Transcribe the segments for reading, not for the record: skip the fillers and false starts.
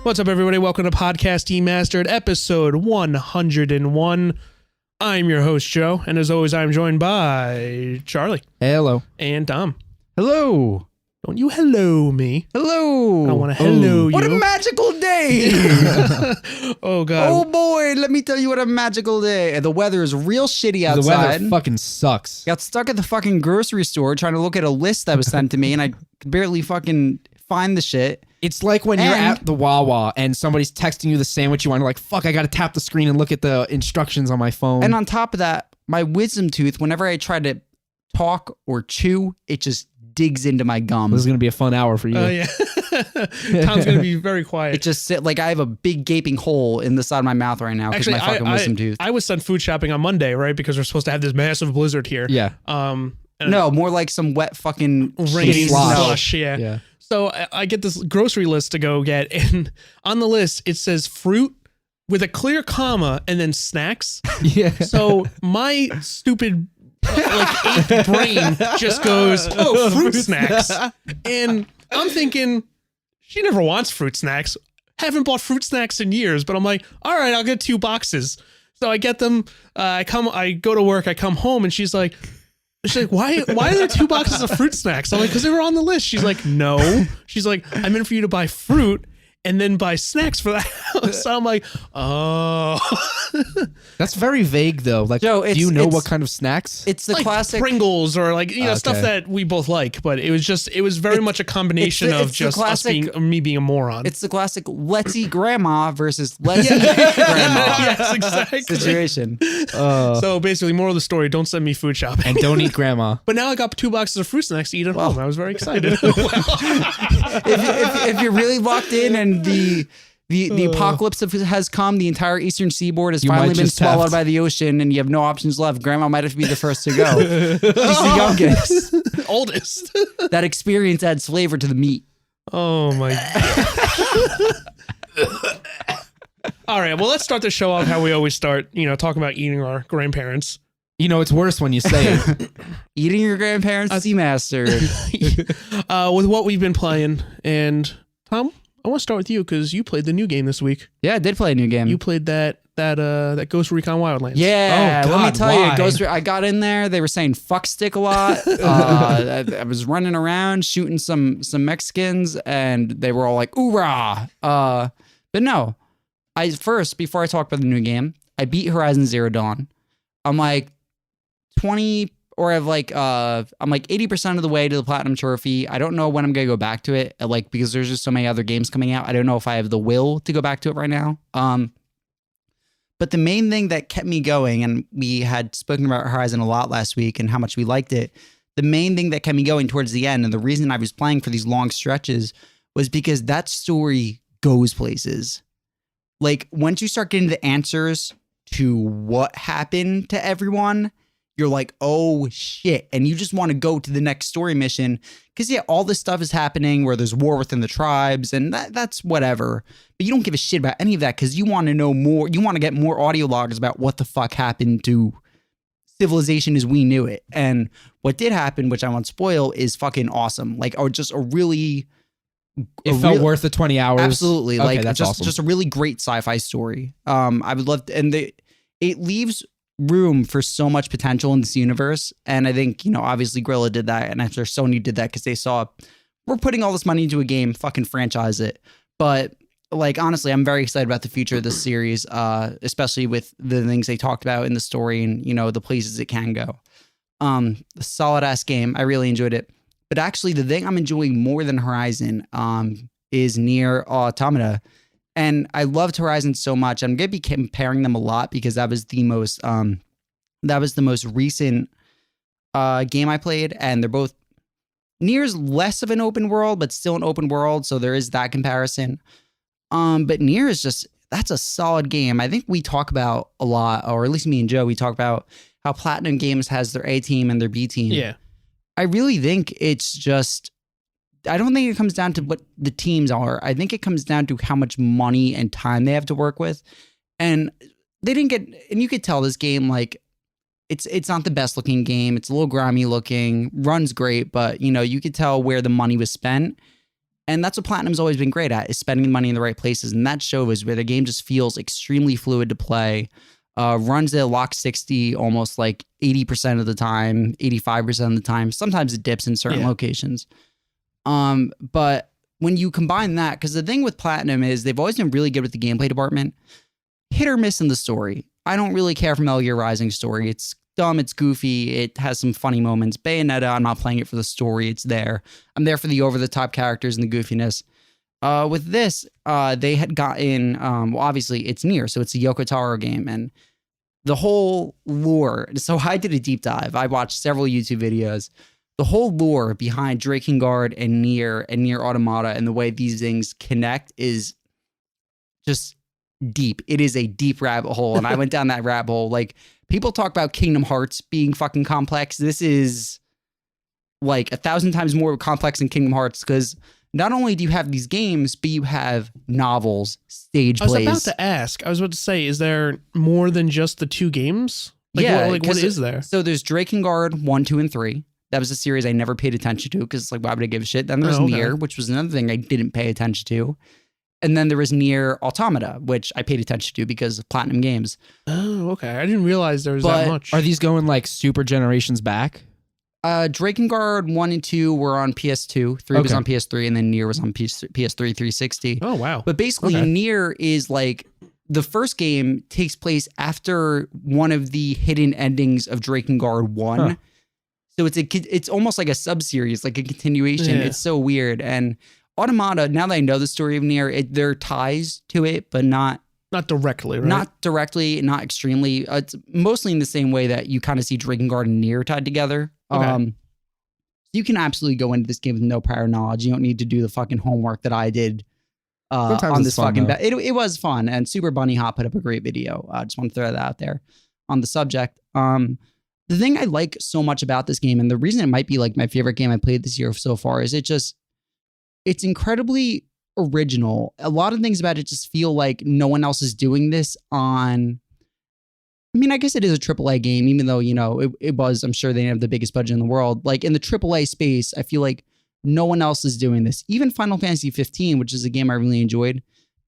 What's up, everybody? Welcome to Podcast Demastered, episode 101. I'm your host, Joe, and as always, I'm joined by Charlie. Hello. And Tom. Hello. Don't you hello me. Hello. I want to hello you. What a magical day. Oh, God. Oh, boy. Let me tell you what a magical day. The weather is real shitty outside. The weather fucking sucks. Got stuck at the fucking grocery store trying to look at a list that was sent to me, and I could barely fucking find the shit. It's like when you're at the Wawa and somebody's texting you the sandwich you want. You're like, fuck, I got to tap the screen and look at the instructions on my phone. And on top of that, my wisdom tooth, whenever I try to talk or chew, it just digs into my gum. This is going to be a fun hour for you. Oh, yeah. Tom's going to be very quiet. It just like I have a big gaping hole in the side of my mouth right now because my fucking wisdom tooth. I was sent food shopping on Monday, right? Because we're supposed to have this massive blizzard here. Yeah. No, more like some wet fucking rain slush. snow. Yeah. So I get this grocery list to go get, and on the list it says fruit with a clear comma and then snacks. Yeah. So my stupid eighth brain just goes, oh, fruit snacks, and I'm thinking she never wants fruit snacks. Haven't bought fruit snacks in years, but I'm like, all right, I'll get 2 boxes. So I get them. I go to work. I come home, and she's like, why are there 2 boxes of fruit snacks? I'm like, because they were on the list. She's like, no. She's like, I meant for you to buy fruit and then buy snacks for the house. So I'm like, oh. That's very vague, though. Like, Joe, do you know what kind of snacks? It's the like classic Pringles or stuff that we both like. But it was very much a combination of just classic, me being a moron. It's the classic let's eat grandma versus let's eat grandma yes, exactly. situation. So basically, moral of the story, don't send me food shopping. And don't eat grandma. But now I got 2 boxes of fruit snacks to eat at home. I was very excited. if you're really locked in and the apocalypse has come, the entire eastern seaboard has finally been swallowed by the ocean, and you have no options left. Grandma might have to be the first to go. She's the youngest. Oldest. That experience adds flavor to the meat. Oh, my God. All right, well, let's start the show off how we always start, talking about eating our grandparents. You know, it's worse when you say it. Eating your grandparents Seamaster. With what we've been playing. And Tom, I want to start with you because you played the new game this week. Yeah, I did play a new game. You played that Ghost Recon Wildlands. Yeah, oh, God, let me tell why? you, I got in there. They were saying "fuck stick" a lot. I was running around shooting some Mexicans, and they were all like "oorah!" But no, before I talk about the new game, I beat Horizon Zero Dawn. I'm like 20, or I'm like 80% of the way to the platinum trophy. I don't know when I'm gonna go back to it, because there's just so many other games coming out. I don't know if I have the will to go back to it right now. But the main thing that kept me going, and we had spoken about Horizon a lot last week and how much we liked it. The main thing that kept me going towards the end, and the reason I was playing for these long stretches, was because that story goes places. Like, once you start getting the answers to what happened to everyone, you're like, oh shit. And you just want to go to the next story mission. Because all this stuff is happening where there's war within the tribes, and that's whatever. But you don't give a shit about any of that because you want to know more. You want to get more audio logs about what the fuck happened to civilization as we knew it. And what did happen, which I won't spoil, is fucking awesome. It felt worth the 20 hours. Absolutely. Okay, that's awesome. Just a really great sci-fi story. I would love to, and it leaves room for so much potential in this universe. And I think, obviously Guerrilla did that, and I'm sure Sony did that because they saw, we're putting all this money into a game, fucking franchise it. But honestly, I'm very excited about the future of this series, especially with the things they talked about in the story and, the places it can go. A solid ass game. I really enjoyed it. But actually, the thing I'm enjoying more than Horizon is Nier Automata. And I loved Horizon so much. I'm going to be comparing them a lot because that was the most recent game I played. And they're both, Nier's less of an open world, but still an open world. So there is that comparison. But Nier is that's a solid game. I think we talk about a lot, or at least me and Joe, we talk about how Platinum Games has their A team and their B team. Yeah. I really think it's just, I don't think it comes down to what the teams are. I think it comes down to how much money and time they have to work with. And they didn't get, and you could tell this game, it's not the best looking game. It's a little grimy looking, runs great, but you could tell where the money was spent. And that's what Platinum's always been great at, is spending money in the right places. And that shows where the game just feels extremely fluid to play. Runs at lock 60 almost like 80% of the time, 85% of the time. Sometimes it dips in certain locations. But when you combine that, because the thing with Platinum is they've always been really good with the gameplay department, hit or miss in the story. I don't really care for Metal Gear Rising story. It's dumb, it's goofy, it has some funny moments. Bayonetta, I'm not playing it for the story, it's there. I'm there for the over-the-top characters and the goofiness. With this, they had gotten, well, obviously it's Nier, so it's a Yoko Taro game, and the whole lore. So I did a deep dive. I watched several YouTube videos. The whole lore behind Drakengard and Nier Automata and the way these things connect is just deep. It is a deep rabbit hole, and I went down that rabbit hole. Like, people talk about Kingdom Hearts being fucking complex. This is like 1,000 times more complex than Kingdom Hearts, because not only do you have these games, but you have novels, stage plays. I was about to say, is there more than just the 2 games? Like, what is there? So there's Drakengard 1, 2, and 3. That was a series I never paid attention to, because like, why would I give a shit? Then there's Nier, which was another thing I didn't pay attention to. And then there was Nier Automata, which I paid attention to because of Platinum Games. Oh, okay. I didn't realize there was that much. Are these going like super generations back? Drakengard 1 and 2 were on PS2, 3 was on PS3, and then Nier was on PS3 360. Oh, wow. But basically, Nier is like, the first game takes place after one of the hidden endings of Drakengard 1. Huh. So it's almost like a sub-series, like a continuation. Yeah. It's so weird. And Automata, now that I know the story of Nier, there are ties to it, but not directly, right? Not directly, not extremely. It's mostly in the same way that you kind of see Drakengard and Nier tied together. Okay. You can absolutely go into this game with no prior knowledge. You don't need to do the fucking homework that I did on this fucking... It was fun, and Super Bunny Hop put up a great video. I just want to throw that out there on the subject. The thing I like so much about this game, and the reason it might be like my favorite game I played this year so far, is it's incredibly original. A lot of things about it just feel like no one else is doing this on... I mean, I guess it is a AAA game, even though, you know, it was, I'm sure they didn't have the biggest budget in the world. Like, in the AAA space, I feel like no one else is doing this. Even Final Fantasy 15, which is a game I really enjoyed,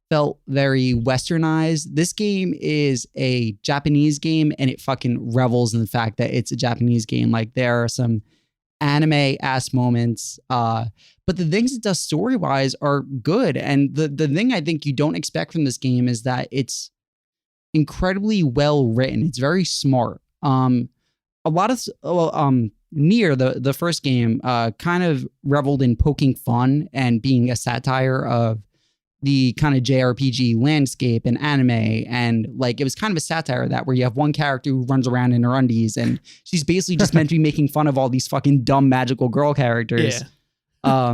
felt very westernized. This game is a Japanese game, and it fucking revels in the fact that it's a Japanese game. Like, there are some anime-ass moments, but the things it does story-wise are good. And the thing I think you don't expect from this game is that it's incredibly well written. It's very smart. A lot of Nier, the first game, kind of reveled in poking fun and being a satire of the kind of JRPG landscape and anime, and like it was kind of a satire of that, where you have one character who runs around in her undies, and she's basically just meant to be making fun of all these fucking dumb magical girl characters. Yeah.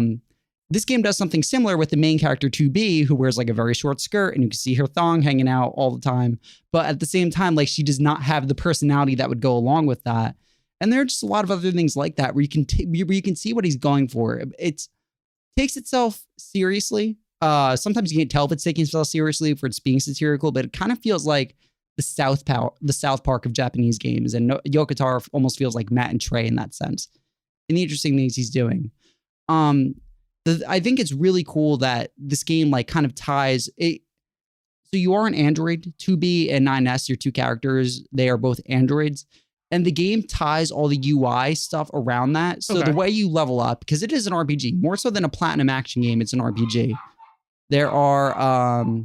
This game does something similar with the main character 2B, who wears like a very short skirt, and you can see her thong hanging out all the time. But at the same time, like, she does not have the personality that would go along with that. And there are just a lot of other things like that where you can see what he's going for. It takes itself seriously. Sometimes you can't tell if it's taking itself seriously, if it's being satirical, but it kind of feels like the South Park of Japanese games. And Yoko Taro almost feels like Matt and Trey in that sense. And the interesting things he's doing. I think it's really cool that this game like kind of ties it. So you are an android, 2B and 9S, your two characters, they are both androids. And the game ties all the UI stuff around that. So the way you level up, because it is an RPG, more so than a Platinum action game, it's an RPG. There are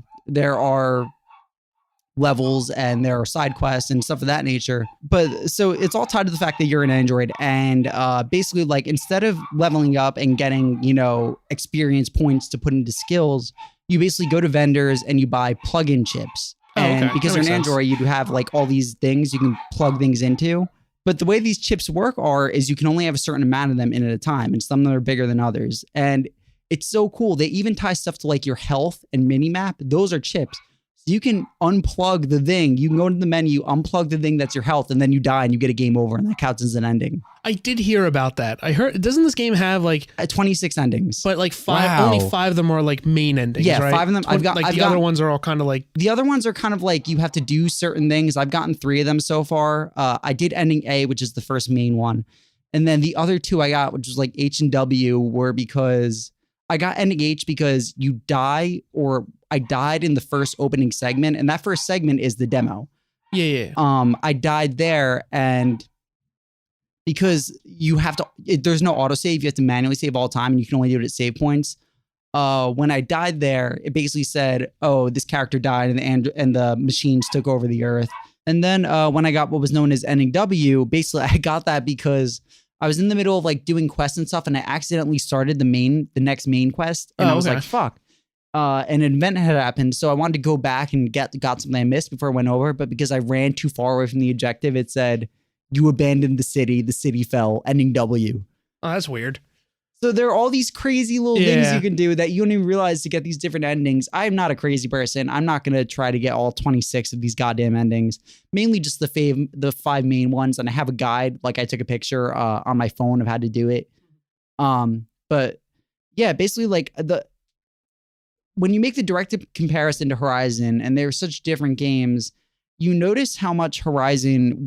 levels and there are side quests and stuff of that nature. But so it's all tied to the fact that you're an android, and basically like instead of leveling up and getting, you know, experience points to put into skills, you basically go to vendors and you buy plug-in chips. And because you're an android, you have like all these things you can plug things into. But the way these chips work is you can only have a certain amount of them in at a time, and some of them are bigger than others. And it's so cool. They even tie stuff to like your health and minimap. Those are chips. So you can unplug the thing. You can go into the menu, unplug the thing that's your health, and then you die and you get a game over, and that counts as an ending. I did hear about that. I heard, doesn't this game have like 26 endings? But like only 5 of them are like main endings, yeah, right? 5 of them. Other ones are all kind of like... The other ones are kind of like you have to do certain things. I've gotten 3 of them so far. I did ending A, which is the first main one. And then the other 2 I got, which was like H and W, were because I got ending H because you die, or I died in the first opening segment, and that first segment is the demo. Yeah. I died there, and because you have to, there's no autosave, you have to manually save all the time, and you can only do it at save points. When I died there, it basically said, "Oh, this character died, and the machines took over the Earth." And then when I got what was known as ending W, basically I got that because I was in the middle of like doing quests and stuff, and I accidentally started the next main quest, and I was like, "Fuck." An event had happened, so I wanted to go back and got something I missed before I went over, but because I ran too far away from the objective, it said, "You abandoned the city fell, ending W." Oh, that's weird. So there are all these crazy little things you can do that you don't even realize to get these different endings. I'm not a crazy person. I'm not going to try to get all 26 of these goddamn endings, mainly just the 5 main ones. And I have a guide, like I took a picture on my phone of how to do it. But yeah, basically like when you make the direct comparison to Horizon, and they're such different games, you notice how much Horizon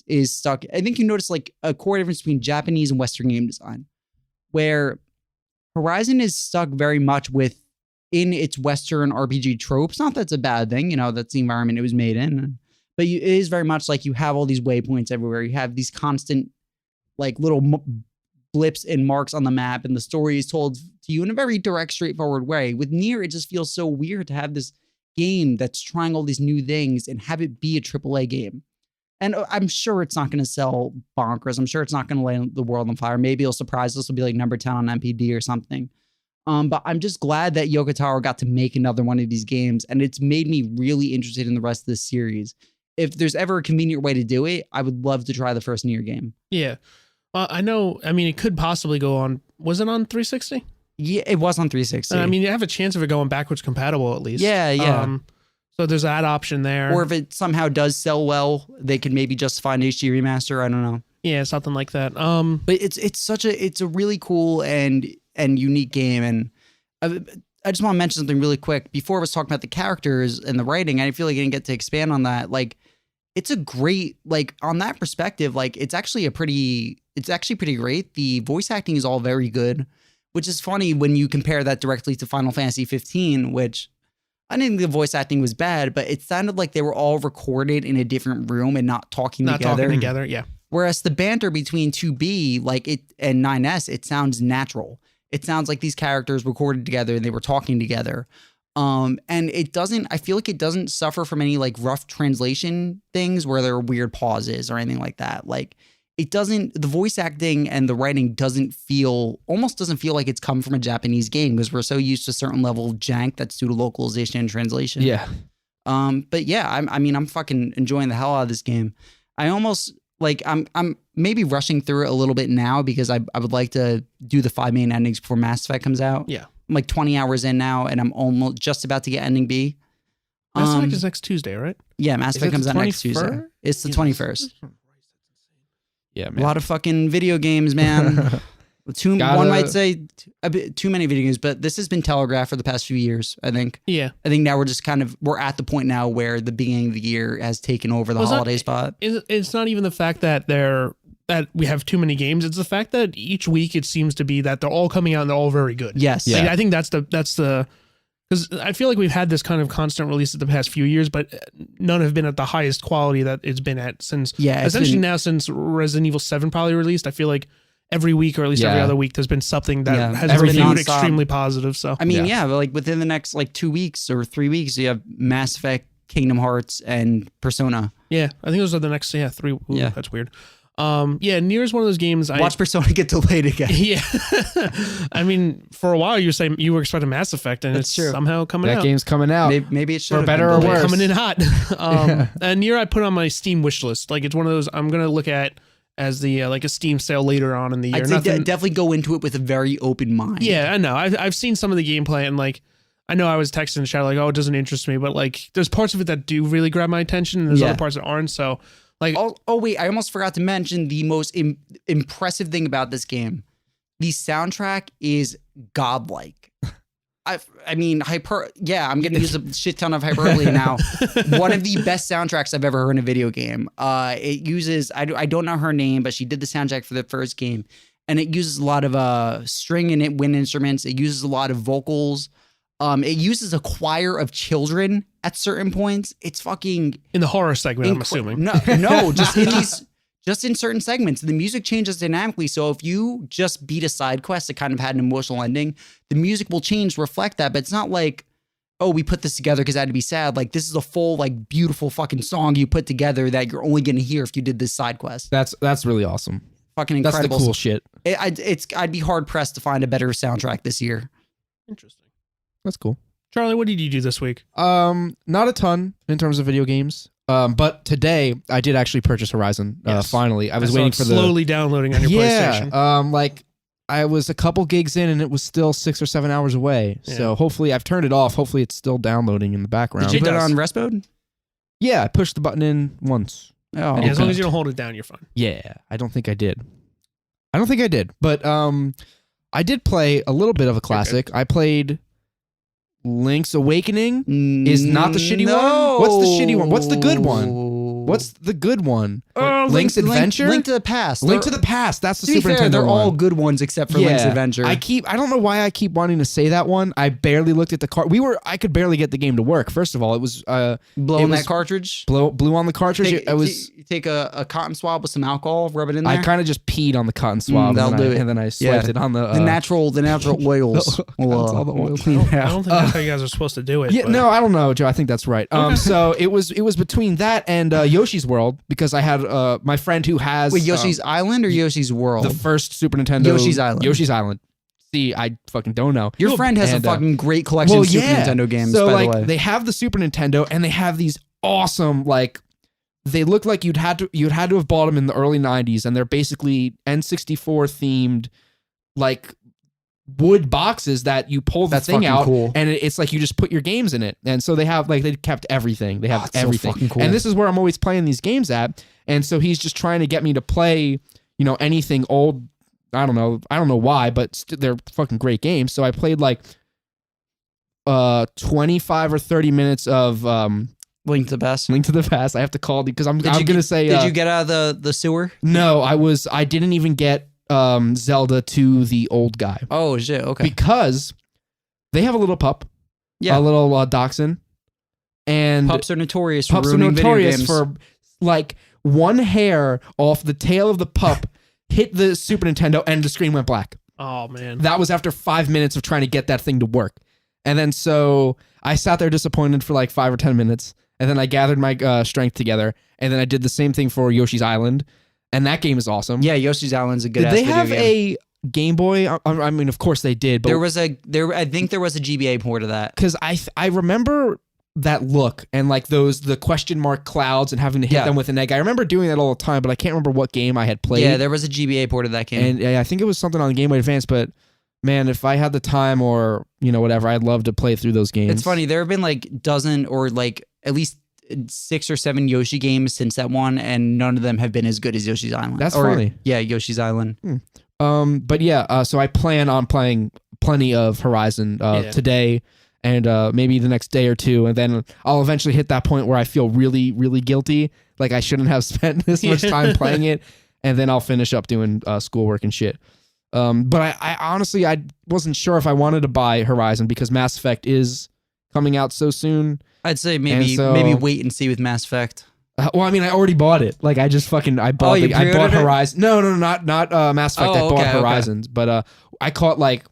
is stuck. I think you notice like a core difference between Japanese and Western game design, where Horizon is stuck very much within its Western RPG tropes. Not that's a bad thing, you know, that's the environment it was made in. But it is very much like you have all these waypoints everywhere. You have these constant like little blips and marks on the map, and the story is told to you in a very direct, straightforward way. With Nier, it just feels so weird to have this game that's trying all these new things and have it be a AAA game. And I'm sure it's not going to sell bonkers. I'm sure it's not going to light the world on fire. Maybe it'll surprise us. It'll be like number 10 on MPD or something. But I'm just glad that Yoko Taro got to make another one of these games. And it's made me really interested in the rest of this series. If there's ever a convenient way to do it, I would love to try the first Nier game. Yeah. Well, I know. I mean, it could possibly go on. Was it on 360? Yeah, it was on 360. I mean, you have a chance of it going backwards compatible at least. Yeah. So there's that option there. Or if it somehow does sell well, they could maybe justify an HD remaster. I don't know. Yeah, something like that. But it's a really cool and unique game. And I just want to mention something really quick. Before I was talking about the characters and the writing, I feel like I didn't get to expand on that. Like, it's a great, like, on that perspective, like, it's actually pretty great. The voice acting is all very good, which is funny when you compare that directly to Final Fantasy 15, which I didn't think the voice acting was bad, but it sounded like they were all recorded in a different room and not talking together. Yeah. Whereas the banter between 2B, like it and 9S, it sounds natural. It sounds like these characters recorded together and they were talking together. And I feel like it doesn't suffer from any like rough translation things where there are weird pauses or anything like that. Like the voice acting and the writing almost doesn't feel like it's come from a Japanese game, because we're so used to a certain level of jank that's due to localization and translation. Yeah. But yeah, I'm fucking enjoying the hell out of this game. I almost like, I'm maybe rushing through it a little bit now because I would like to do the 5 main endings before Mass Effect comes out. Yeah. I'm like 20 hours in now, and I'm almost just about to get ending B. Mass Effect is next Tuesday, right? Yeah, Mass Effect comes out next Tuesday. It's the 21st. Yeah, man. A lot of fucking video games, man. One might say a bit too many video games, but this has been telegraphed for the past few years, I think. Yeah. I think now we're at the point now where the beginning of the year has taken over the holiday spot. It's not even the fact that that we have too many games. It's the fact that each week it seems to be that they're all coming out and they're all very good. Yes. Yeah. Like, I think that's the because I feel like we've had this kind of constant release the past few years, but none have been at the highest quality that it's been at since. Yeah. Now since Resident Evil 7 probably released, I feel like every week or at least every other week there's been something that has been viewed extremely positive. So I mean, but like within the next like 2 weeks or 3 weeks, you have Mass Effect, Kingdom Hearts, and Persona. Yeah, I think those are the next 3. Ooh, that's weird. Nier is one of those games. Watch Persona get delayed again. Yeah, I mean, for a while you were saying you were expecting Mass Effect, and it's somehow coming out. That game's coming out. Maybe it should for better or worse. Coming in hot. And Nier I put on my Steam wish list. Like it's one of those I'm gonna look at as the like a Steam sale later on in the year. I'd say definitely go into it with a very open mind. Yeah, I know. I've seen some of the gameplay, and like I know I was texting the chat like, oh, it doesn't interest me, but like there's parts of it that do really grab my attention, and there's other parts that aren't. So. Like, wait, I almost forgot to mention the most impressive thing about this game. The soundtrack is godlike. I mean, I'm going to use a shit ton of hyperbole now. One of the best soundtracks I've ever heard in a video game. It uses, I don't know her name, but she did the soundtrack for the first game. and it uses a lot of string and wind instruments. It uses a lot of vocals. It uses a choir of children at certain points. It's fucking In the horror segment, I'm assuming. No, just in these, just in certain segments. The music changes dynamically. So if you just beat a side quest that kind of had an emotional ending, the music will change to reflect that. But it's not like, oh, we put this together because I had to be sad. Like, this is a full, like, beautiful fucking song you put together that you're only going to hear if you did this side quest. That's really awesome. Fucking incredible. That's the cool shit. I'd be hard pressed to find a better soundtrack this year. Interesting. That's cool. Charlie, what did you do this week? Not a ton in terms of video games. But today I did actually purchase Horizon. Yes. Finally, I was saw waiting it for slowly downloading on your PlayStation. Like I was a couple gigs in and it was still 6 or 7 hours away. Yeah. So hopefully I've turned it off. Hopefully it's still downloading in the background. Did you put it does. on rest mode? Yeah, I pushed the button in once. Oh, Yeah, as long Okay. as you don't hold it down, you're fine. Yeah, I don't think I did. But I did play a little bit of a classic. I played Link's Awakening. Is not the shitty one? What's the shitty one? What's the good one? What's the good one? Link's Adventure? Link to the Past. Link to the Past. That's the To be Super fair, Nintendo they're one. all good ones except for Link's Adventure. I don't know why I keep wanting to say that one. I barely looked at the card. I could barely get the game to work. First of all, it was Blowing was that cartridge. blew on the cartridge. You take a cotton swab with some alcohol, rub it in there. I kind of just peed on the cotton swab that'll do it. and then I swiped it on the the natural oils. all the oils. clean it I out. don't think that's how you guys are supposed to do it. Yeah, but- no, I don't know, Joe. I think that's right. So it was between that and Yoshi's World because I had my friend who has Wait, Yoshi's Island or Yoshi's World? the first Super Nintendo Yoshi's Island. Yoshi's Island. See, I fucking don't know. Your friend has a And, fucking great collection of Super Nintendo games, So by like the way. they have the Super Nintendo and they have these awesome like they look like you'd had to have bought them in the early 90s and they're basically N64 themed like wood boxes that you pull the That's thing fucking out cool. and it's like you just put your games in it. And so they have like they kept everything. They have That's so everything. fucking cool. And this is where I'm always playing these games at. And so he's just trying to get me to play, anything old. I don't know why, but they're fucking great games. So I played like 25 or 30 minutes of Link to the Past. Link to the Past. I have to call because I'm going to say Did you get out of the sewer? no, I didn't even get Zelda to the old guy Oh shit. Okay. because they have a little pup, Yeah. a little dachshund, and Pups are notorious for pups are ruining video notorious games. for like one hair off the tail of the pup hit the Super Nintendo and the screen went black. Oh, man. That was after 5 minutes of trying to get that thing to work. And then so I sat there disappointed for like 5 or 10 minutes. And then I gathered my strength together. And then I did the same thing for Yoshi's Island. And that game is awesome. Yeah, Yoshi's Island's a good Did ass they video have game. a Game Boy? I mean, of course they did. But I think there was a GBA port of that. because I remember that look and like the question mark clouds and having to hit Yeah. them with an egg. I remember doing that all the time, but I can't remember what game I had played. Yeah, there was a GBA port of that game. And yeah, I think it was something on Game Boy Advance, but man, if I had the time or, whatever, I'd love to play through those games. It's funny. There have been like dozen or like at least 6 or 7 Yoshi games since that one, and none of them have been as good as Yoshi's Island. That's funny. Yeah, Yoshi's Island. But yeah, so I plan on playing plenty of Horizon today and maybe the next day or two, and then I'll eventually hit that point where I feel really, really guilty, like I shouldn't have spent this much time playing it, and then I'll finish up doing schoolwork and shit. But I honestly, I wasn't sure if I wanted to buy Horizon because Mass Effect is coming out so soon. I'd say maybe so- maybe wait and see with Mass Effect. Well, I mean, I already bought it. Like, I just fucking, I bought you I bought pre-ordered it? Horizon. No, not Mass Effect. I Oh, bought okay, okay. Horizons, but I caught like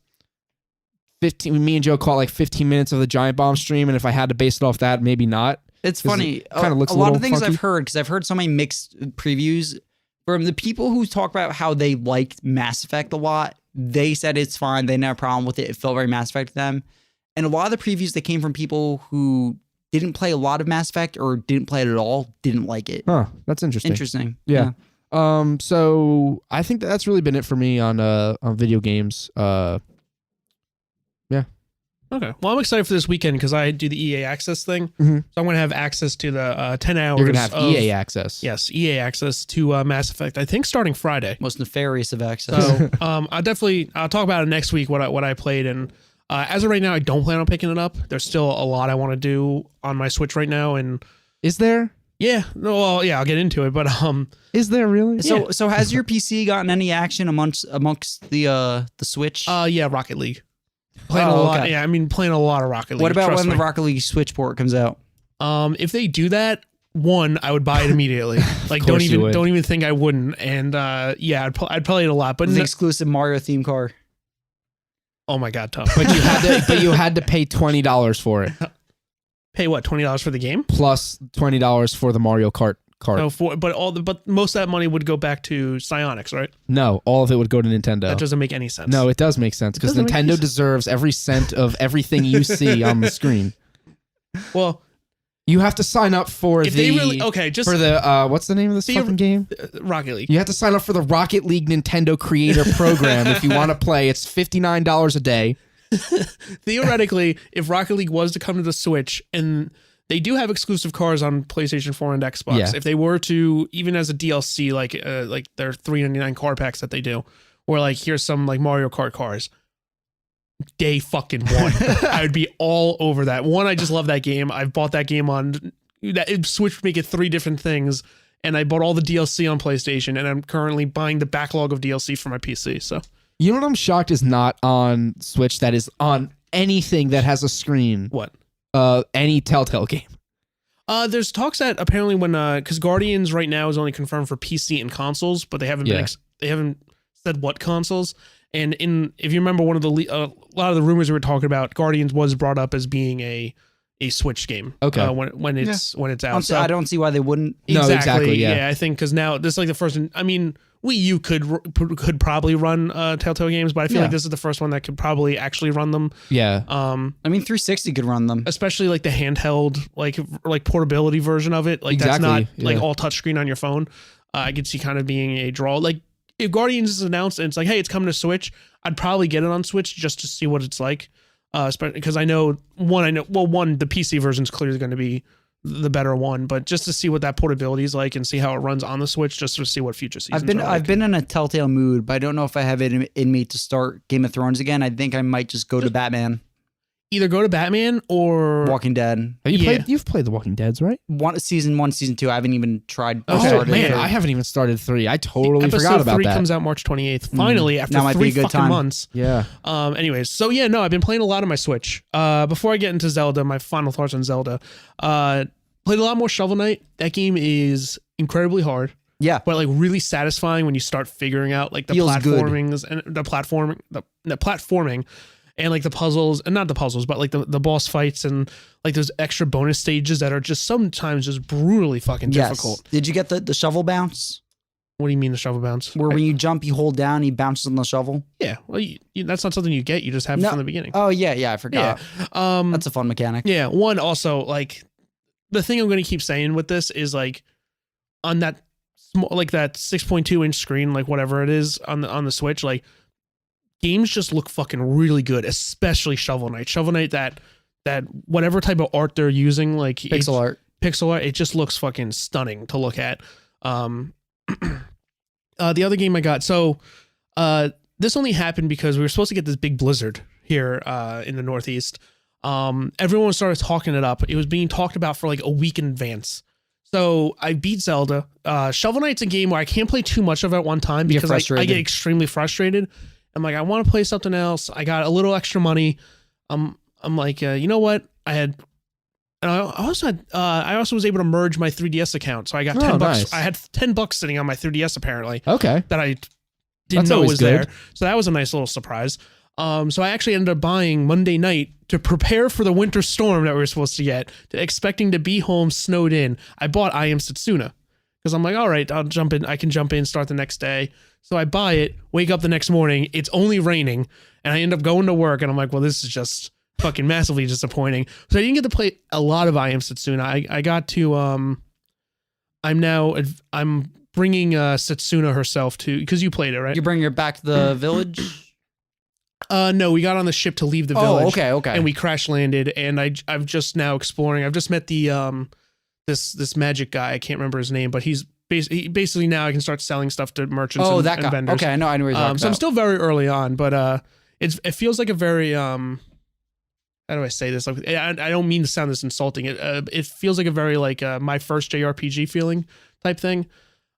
15. Me and Joe caught like 15 minutes of the Giant Bomb stream, and if I had to base it off that, maybe not. It's 'Cause funny. it kinda looks a a lot little of things funky. I've heard because I've heard so many mixed previews from the people who talk about how they liked Mass Effect a lot. They said it's fine. They didn't have a problem with it. It felt very Mass Effect to them. And a lot of the previews that came from people who didn't play a lot of Mass Effect or didn't play it at all didn't like it. Huh? That's interesting. Interesting. Yeah. So I think that's really been it for me on video games. Okay. Well, I'm excited for this weekend because I do the EA Access thing. Mhm. So I'm going to have access to the 10 hours. You're gonna have of, EA access. Yes, EA access to Mass Effect. I think starting Friday. Most nefarious of access. So I'll talk about it next week. What I played, and as of right now, I don't plan on picking it up. There's still a lot I want to do on my Switch right now, and Is there? Yeah, no, well, yeah, I'll get into it, but Is there really? So has your PC gotten any action amongst the Switch? yeah, Rocket League. Playing a lot. Okay. Yeah, I mean, playing a lot of Rocket League. What about trust when me. the Rocket League Switch port comes out? If they do that, one, I would buy it immediately. Like, course you would. don't even think I wouldn't. And yeah, I'd play it a lot. But The exclusive Mario theme car. oh my god, tough. But you had to pay $20 for it, Pay what, $20 for the game? plus $20 for the Mario Kart cart. No, but most of that money would go back to Psyonix, right? No, all of it would go to Nintendo. That doesn't make any sense. No, it does make sense because doesn't make any Nintendo sense. deserves every cent of everything you see on the screen. Well, You have to sign up for if the they really just for the what's the name of this The- fucking game? Rocket League. You have to sign up for the Rocket League Nintendo Creator Program if you want to play. It's $59 a day. Theoretically, if Rocket League was to come to the Switch, and they do have exclusive cars on PlayStation 4 and Xbox, Yeah. if they were to, even as a DLC, like their $3.99 car packs that they do, or like here's some like Mario Kart cars, day fucking one, I would be all over that. One, I just love that game. I've bought that game on that Switch would make it 3 different things, and I bought all the DLC on PlayStation, and I'm currently buying the backlog of DLC for my PC. So. You know what I'm shocked is not on Switch that is on anything that has a screen. What? Any Telltale game. There's talks that apparently when because Guardians right now is only confirmed for PC and consoles, but they haven't they haven't said what consoles. And if you remember one of the a lot of the rumors we were talking about, Guardians was brought up as being a Switch game. Okay. When it's out. I don't see why they wouldn't. No, exactly, yeah. I think because now this is like the first. I mean, Wii U could probably run Telltale games, but I feel like this is the first one that could probably actually run them. Yeah. I mean, 360 could run them, especially like the handheld, like portability version of it. Like Exactly, that's not like yeah. all touchscry on your phone. I could see kind of being a draw. Like if Guardians is announced and it's like, hey, it's coming to Switch, I'd probably get it on Switch just to see what it's like. Because I know the PC version is clearly going to be the better one, but just to see what that portability is like and see how it runs on the Switch, just to see what future seasons. I've been in a Telltale mood, but I don't know if I have it in me to start Game of Thrones again. I think I might just go to Batman. Either go to Batman or Walking Dead. Have you played? You've played The Walking Dead's, right? Season 1, season 2. I haven't even tried. Oh, started man, it. I haven't even started 3. I totally Episode forgot about 3 that. comes out March 28th. Finally, after That might be 3 a good fucking time. months. Yeah. Anyways, so yeah, no, I've been playing a lot on my Switch. Before I get into Zelda, my final thoughts on Zelda. Played a lot more Shovel Knight. That game is incredibly hard. Yeah. But like really satisfying when you start figuring out like the Feels platformings and the platforming and like the puzzles, and not the puzzles, but like the boss fights and like those extra bonus stages that are just sometimes just brutally fucking difficult. Did you get the shovel bounce? What do you mean the shovel bounce? Where when you jump, you hold down, he bounces on the shovel? Yeah. Well, that's not something you get. You just have it from the beginning. Oh, yeah, I forgot. Yeah. That's a fun mechanic. Yeah. One, also, like, the thing I'm going to keep saying with this is, like, on that small, like, that 6.2 inch screen, like, whatever it is on the Switch, like, games just look fucking really good, especially Shovel Knight. Shovel Knight, that whatever type of art they're using, like, Pixel art, it just looks fucking stunning to look at. The other game I got, so this only happened because we were supposed to get this big blizzard here in the Northeast. Everyone started talking it up. It was being talked about for like a week in advance. So I beat Zelda. Shovel Knight's a game where I can't play too much of it at one time because I get extremely frustrated. I'm like, I want to play something else. I got a little extra money. I'm like, you know what? And I also was able to merge my 3DS account. So I got $10. Nice. I had $10 sitting on my 3DS apparently. Okay. That I didn't know was there. So that was a nice little surprise. So I actually ended up buying Monday night to prepare for the winter storm that we were supposed to get, expecting to be home snowed in. I bought I Am Setsuna because I'm like, all right, I'll jump in. I can jump in, start the next day. So I buy it, wake up the next morning. It's only raining, and I end up going to work, and I'm like, well, this is just fucking massively disappointing. So I didn't get to play a lot of I Am Setsuna. I got to I'm bringing Setsuna herself to, because you played it, right? You bring her back to the village? No, we got on the ship to leave the village. Oh, okay. And we crash landed, and I'm just now exploring. I've just met the this magic guy. I can't remember his name, but he's basically now I can start selling stuff to merchants. Oh, and, that guy. vendors. Okay, I know where you're talking so I'm about. still very early on, but it feels like a very how do I say this? Like, I don't mean to sound this insulting. It feels like a very like my first JRPG feeling type thing.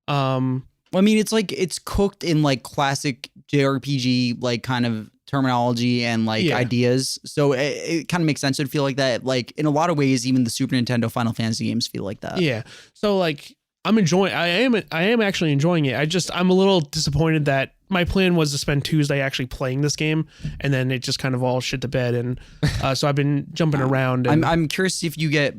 I mean, it's like it's cooked in like classic JRPG like kind of terminology and like ideas. So it kind of makes sense to feel like that. Like in a lot of ways, even the Super Nintendo Final Fantasy games feel like that. Yeah. So like I'm enjoying. I am actually enjoying it. I'm a little disappointed that my plan was to spend Tuesday actually playing this game, and then it just kind of all shit to bed. And so I've been jumping around. And, I'm curious if you get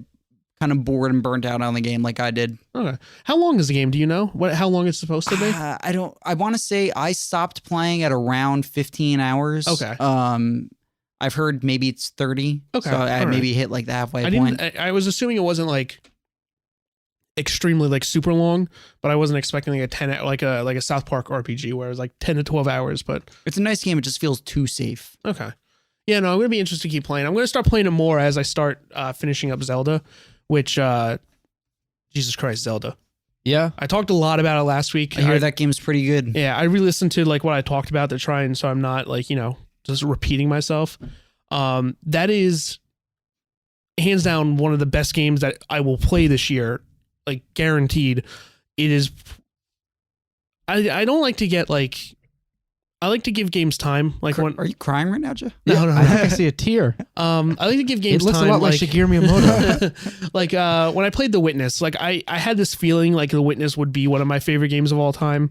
kind of bored and burnt out on the game like I did. Okay. How long is the game? Do you know how long it's supposed to be? I don't. I want to say I stopped playing at around 15 hours. Okay. I've heard maybe it's 30. Okay. So I maybe hit like the halfway point. I was assuming it wasn't like extremely like super long, but I wasn't expecting like a 10 like a South Park RPG where it was like 10 to 12 hours. But it's a nice game. It just feels too safe. Okay. Yeah. No, I'm gonna be interested to keep playing. I'm gonna start playing it more as I start finishing up Zelda. Which, Jesus Christ, Zelda. Yeah. I talked a lot about it last week. I hear that game's pretty good. Yeah, I re-listened to like what I talked about to try and so I'm not like, just repeating myself. That is hands down one of the best games that I will play this year, like guaranteed. It is. I don't like to get like. I like to give games time. Like when are you crying right now, Joe? No. I think I see a tear. I like to give games time. It looks time, a lot like Shigeru Miyamoto. Like when I played The Witness, like I had this feeling like The Witness would be one of my favorite games of all time,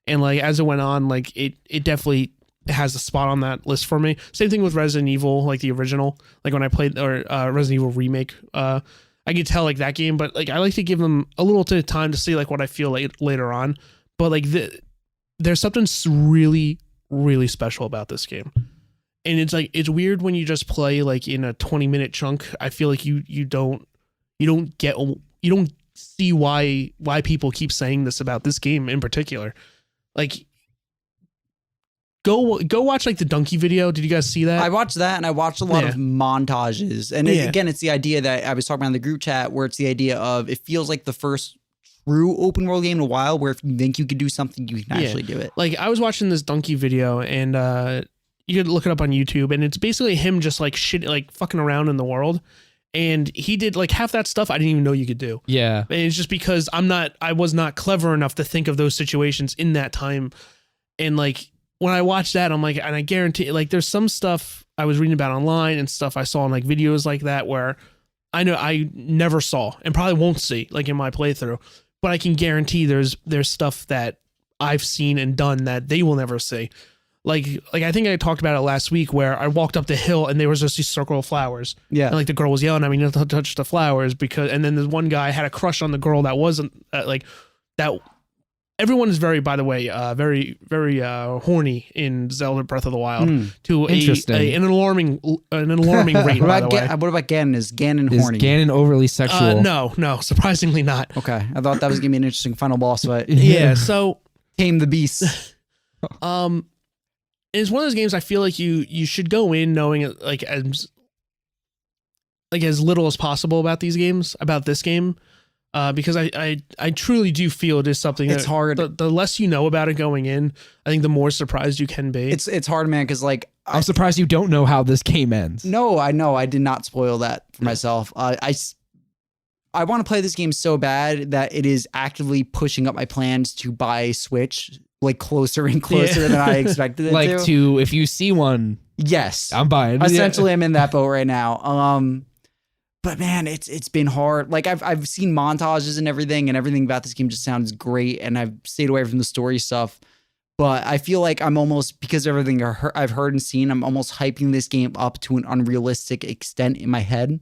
and like as it went on, like it definitely has a spot on that list for me. Same thing with Resident Evil, like the original. Like when I played Resident Evil remake, I could tell like that game, but like I like to give them a little bit of time to see like what I feel like later on. But like there's something really special about this game, and it's weird when you just play like in a 20-minute chunk. I feel like you don't see why people keep saying this about this game in particular. Like go watch like the Donkey video. Did you guys see that? I watched that, and I watched a lot of montages, and again it's the idea that I was talking about in the group chat where it's the idea of it feels like the first true open world game in a while where if you think you could do something, you can actually do it. Like I was watching this Donkey video, and you could look it up on YouTube, and it's basically him just like shit, like fucking around in the world. And he did like half that stuff I didn't even know you could do. Yeah. And it's just because I was not clever enough to think of those situations in that time. And like when I watched that, I'm like, and I guarantee like there's some stuff I was reading about online and stuff I saw in like videos like that where I know I never saw and probably won't see like in my playthrough. But I can guarantee there's stuff that I've seen and done that they will never see. Like I think I talked about it last week where I walked up the hill and there was just these circle of flowers. Yeah. And like the girl was yelling at me not to touch the flowers and then the one guy had a crush on the girl that wasn't like that. Everyone is very, by the way, very, very horny in Zelda Breath of the Wild to an alarming rate. What by the way. What about Ganon? Is Ganon horny? Is Ganon overly sexual? No, surprisingly not. Okay, I thought that was gonna be an interesting final boss fight. Yeah, so tame the beast. It's one of those games I feel like you should go in knowing like as little as possible about this game. Because I truly do feel it is something it's hard. The less you know about it going in, I think the more surprised you can be. It's hard, man, because like I'm surprised you don't know how this game ends. No, I know. I did not spoil that for myself. I want to play this game so bad that it is actively pushing up my plans to buy Switch like closer and closer than I expected it like to. If you see one, yes, I'm buying. Essentially, I'm in that boat right now. But man, it's been hard. Like I've seen montages and everything about this game just sounds great, and I've stayed away from the story stuff. But I feel like I'm almost, because of everything I've heard and seen, I'm almost hyping this game up to an unrealistic extent in my head.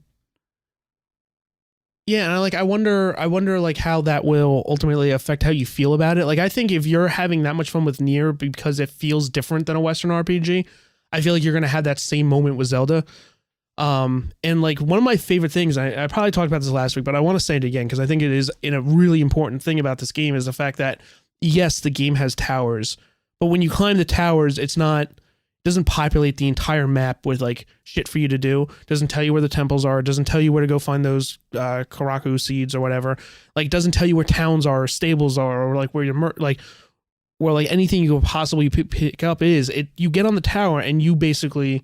Yeah, and I wonder like how that will ultimately affect how you feel about it. Like I think if you're having that much fun with Nier because it feels different than a Western RPG, I feel like you're gonna have that same moment with Zelda. And like one of my favorite things, I probably talked about this last week, but I want to say it again because I think it is a really important thing about this game is the fact that yes, the game has towers, but when you climb the towers, it doesn't populate the entire map with like shit for you to do. It doesn't tell you where the temples are. It doesn't tell you where to go find those Karaku seeds or whatever. Like it doesn't tell you where towns are or stables are or like where you're where like anything you could possibly pick up is. You get on the tower and you basically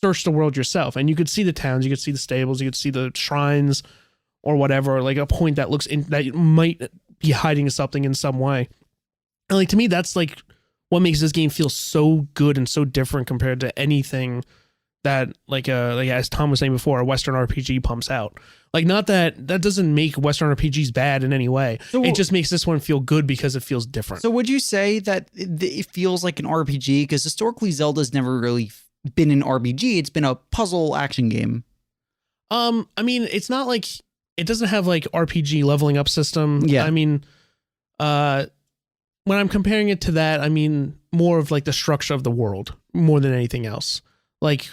search the world yourself, and you could see the towns, you could see the stables, you could see the shrines or whatever, like a point that looks in that might be hiding something in some way. And like to me, that's like what makes this game feel so good and so different compared to anything that like as Tom was saying before, a Western RPG pumps out. Like, not that doesn't make Western RPGs bad in any way. So, it just makes this one feel good because it feels different. So would you say that it feels like an RPG? Because historically, Zelda's never really been an RPG. It's been a puzzle action game. I mean, it's not like it doesn't have like RPG leveling up system. Yeah. I mean, when I'm comparing it to that, I mean more of like the structure of the world more than anything else. Like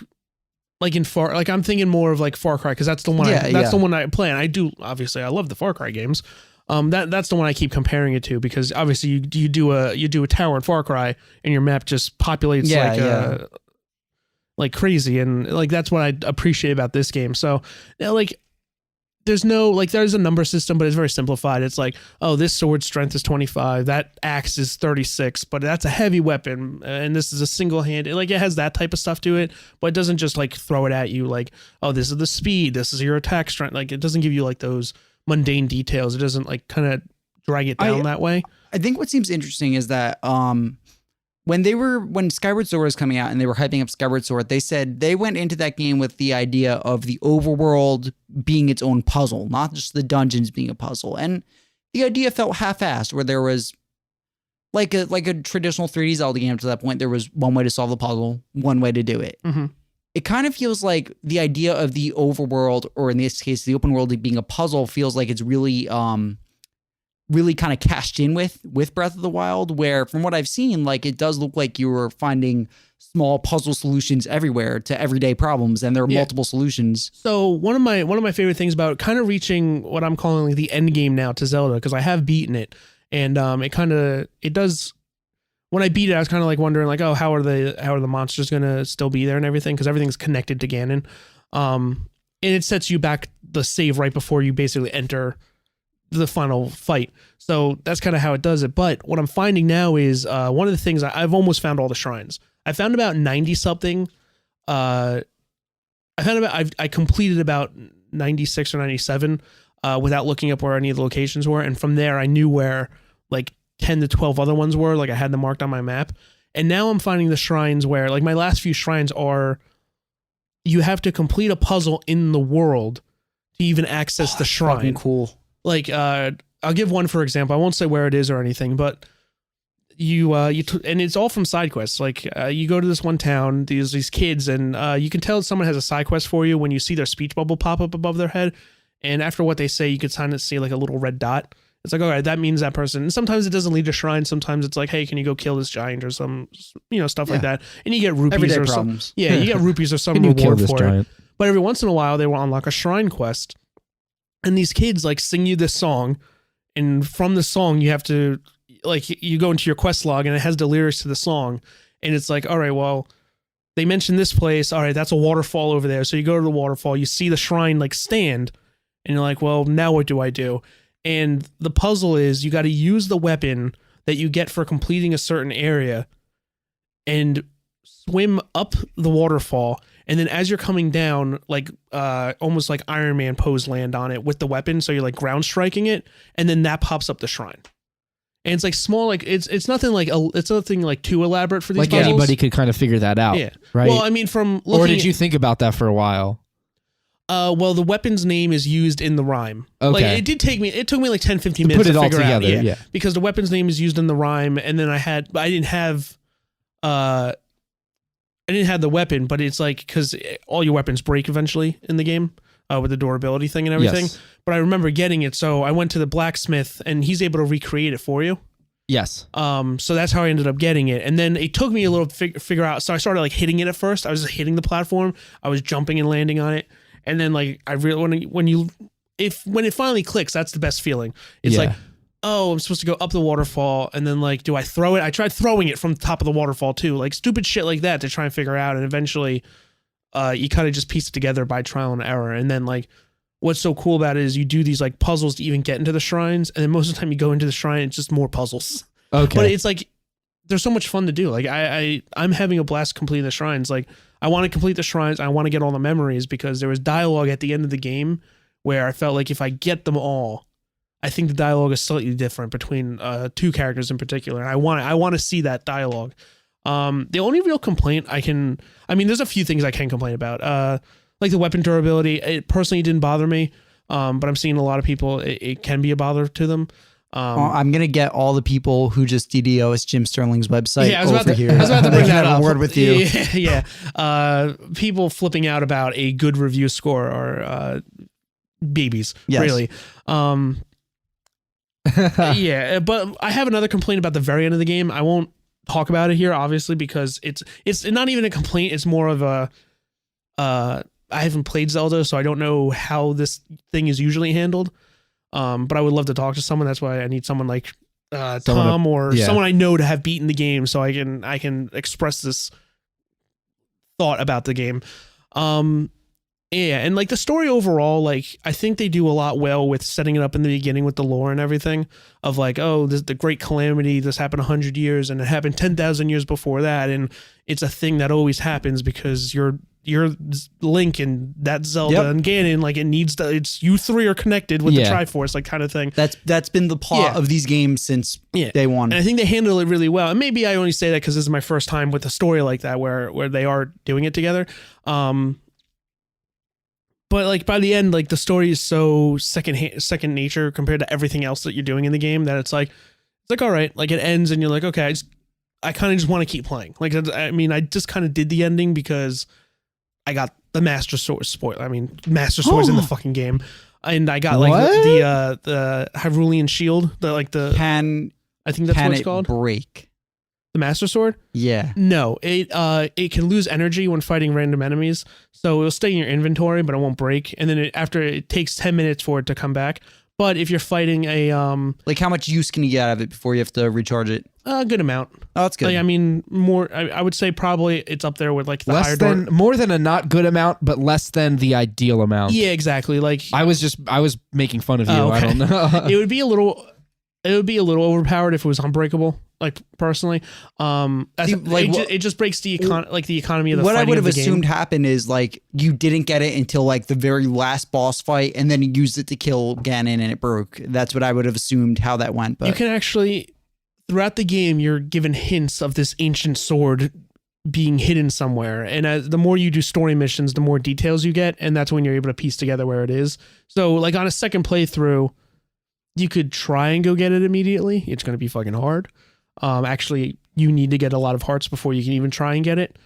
I'm thinking more of like Far Cry, because that's the one. The one I play, and I do. Obviously, I love the Far Cry games. That's the one I keep comparing it to, because obviously you do a tower at Far Cry, and your map just populates like crazy, and like that's what I appreciate about this game. So like, there's a number system, but it's very simplified. It's like, oh, this sword strength is 25, that axe is 36, but that's a heavy weapon, and this is a single hand. Like, it has that type of stuff to it, but it doesn't just like throw it at you like, oh, this is the speed, this is your attack strength. Like, it doesn't give you like those mundane details. It doesn't like kind of drag it down that way. I think what seems interesting is that when Skyward Sword was coming out and they were hyping up Skyward Sword, they said they went into that game with the idea of the overworld being its own puzzle, not just the dungeons being a puzzle. And the idea felt half-assed, where there was like a traditional 3D Zelda game. To that point, there was one way to solve the puzzle, one way to do it. Mm-hmm. It kind of feels like the idea of the overworld, or in this case, the open world being a puzzle, feels like it's really kind of cashed in with Breath of the Wild, where from what I've seen, like, it does look like you were finding small puzzle solutions everywhere to everyday problems, and there are multiple solutions. So one of my favorite things about kind of reaching what I'm calling like the end game now to Zelda, because I have beaten it, and it does. When I beat it, I was kind of like wondering like, oh, how are the monsters gonna still be there and everything, because everything's connected to Ganon, and it sets you back the save right before you basically enter the final fight. So that's kind of how it does it. But what I'm finding now is one of the things I've almost found all the shrines. I found about 90 something. I completed about 96 or 97 without looking up where any of the locations were. And from there, I knew where like 10 to 12 other ones were. Like, I had them marked on my map. And now I'm finding the shrines where, like, my last few shrines are, you have to complete a puzzle in the world to even access the shrine. Fucking cool. Like, I'll give one for example. I won't say where it is or anything, but and it's all from side quests. Like, you go to this one town, these kids, and you can tell someone has a side quest for you when you see their speech bubble pop up above their head. And after what they say, you can kind of see like a little red dot. It's like, all right, that means that person. And sometimes it doesn't lead to shrine. Sometimes it's like, hey, can you go kill this giant or some, stuff like that. And you get rupees everyday or problems. you get rupees or some Can you kill reward this for giant? it. But every once in a while, they will unlock a shrine quest. And these kids like sing you this song, and from the song you have to like, you go into your quest log and it has the lyrics to the song, and it's like, all right, well, they mentioned this place. All right, that's a waterfall over there. So you go to the waterfall, you see the shrine like stand, and you're like, well, now what do I do? And the puzzle is you got to use the weapon that you get for completing a certain area and swim up the waterfall. And then as you're coming down, like almost like Iron Man pose, land on it with the weapon. So you're like ground striking it, and then that pops up the shrine. And it's like small, like it's nothing like too elaborate for these like puzzles. Anybody could kind of figure that out. Yeah. Right. Well, I mean, from looking or did you think about that for a while? Well, the weapon's name is used in the rhyme. Okay. Like, it took me like 10, 15 minutes put it to all figure together. out. Yeah. Because the weapon's name is used in the rhyme, and then I didn't have the weapon, but it's like, because all your weapons break eventually in the game with the durability thing and everything. Yes. But I remember getting it, so I went to the blacksmith, and he's able to recreate it for you. Yes. So that's how I ended up getting it. And then it took me a little to figure out. So I started like hitting it at first. I was just hitting the platform. I was jumping and landing on it. And then like I really when it finally clicks, that's the best feeling. It's like, oh, I'm supposed to go up the waterfall, and then like, do I throw it? I tried throwing it from the top of the waterfall too, like stupid shit like that to try and figure out. And eventually, you kind of just piece it together by trial and error. And then like, what's so cool about it is you do these like puzzles to even get into the shrines, and then most of the time you go into the shrine, it's just more puzzles. Okay. But it's like, there's so much fun to do. Like I'm having a blast completing the shrines. Like I want to complete the shrines. I want to get all the memories because there was dialogue at the end of the game where I felt like if I get them all, I think the dialogue is slightly different between two characters in particular. And I want to see that dialogue. The only real complaint there's a few things I can complain about. Like the weapon durability, it personally didn't bother me. But I'm seeing a lot of people, it can be a bother to them. I'm gonna get all the people who just DDoS Jim Sterling's website I was about to bring that up. A word with you. Yeah. People flipping out about a good review score or babies, yes. really. Yeah, but I have another complaint about the very end of the game. I won't talk about it here, obviously, because it's not even a complaint. It's more of a I haven't played Zelda, so I don't know how this thing is usually handled. But I would love to talk to someone. That's why I need someone like Tom or someone I know to have beaten the game, so I can express this thought about the game. Yeah, and like the story overall, like I think they do a lot well with setting it up in the beginning with the lore and everything of like, oh, this the great calamity, this happened 100 years and it happened 10,000 years before that, and it's a thing that always happens because you're Link and that Zelda and Ganon, like it's you three are connected with the Triforce, like kind of thing. That's been the plot of these games since day one. And I think they handle it really well. And maybe I only say that because this is my first time with a story like that where they are doing it together. But like by the end, like the story is so second nature compared to everything else that you're doing in the game that it's like all right, like it ends and you're like, okay, I kind of just want to keep playing. Like I mean, I just kind of did the ending because I got the Master Sword spoiler. I mean, Master Sword's in the fucking game, and I got like the Hyrulean Shield, I think that's what it's called. Break the Master Sword. Yeah. No, it can lose energy when fighting random enemies, so it'll stay in your inventory, but it won't break. And then after it takes 10 minutes for it to come back. But if you're fighting a like how much use can you get out of it before you have to recharge it? A good amount. Oh, that's good. Like, I mean, more. I would say probably it's up there with like the higher more than a not good amount, but less than the ideal amount. Yeah, exactly. Like I was making fun of you. Okay. I don't know. It would be a little overpowered if it was unbreakable. Like personally, it just breaks the economy of the. What I would have assumed assumed happened is like you didn't get it until like the very last boss fight, and then you used it to kill Ganon, and it broke. That's what I would have assumed how that went. But you can actually, throughout the game, you're given hints of this ancient sword being hidden somewhere, and the more you do story missions, the more details you get, and that's when you're able to piece together where it is. So, like on a second playthrough, you could try and go get it immediately. It's going to be fucking hard. Actually, you need to get a lot of hearts before you can even try and get it.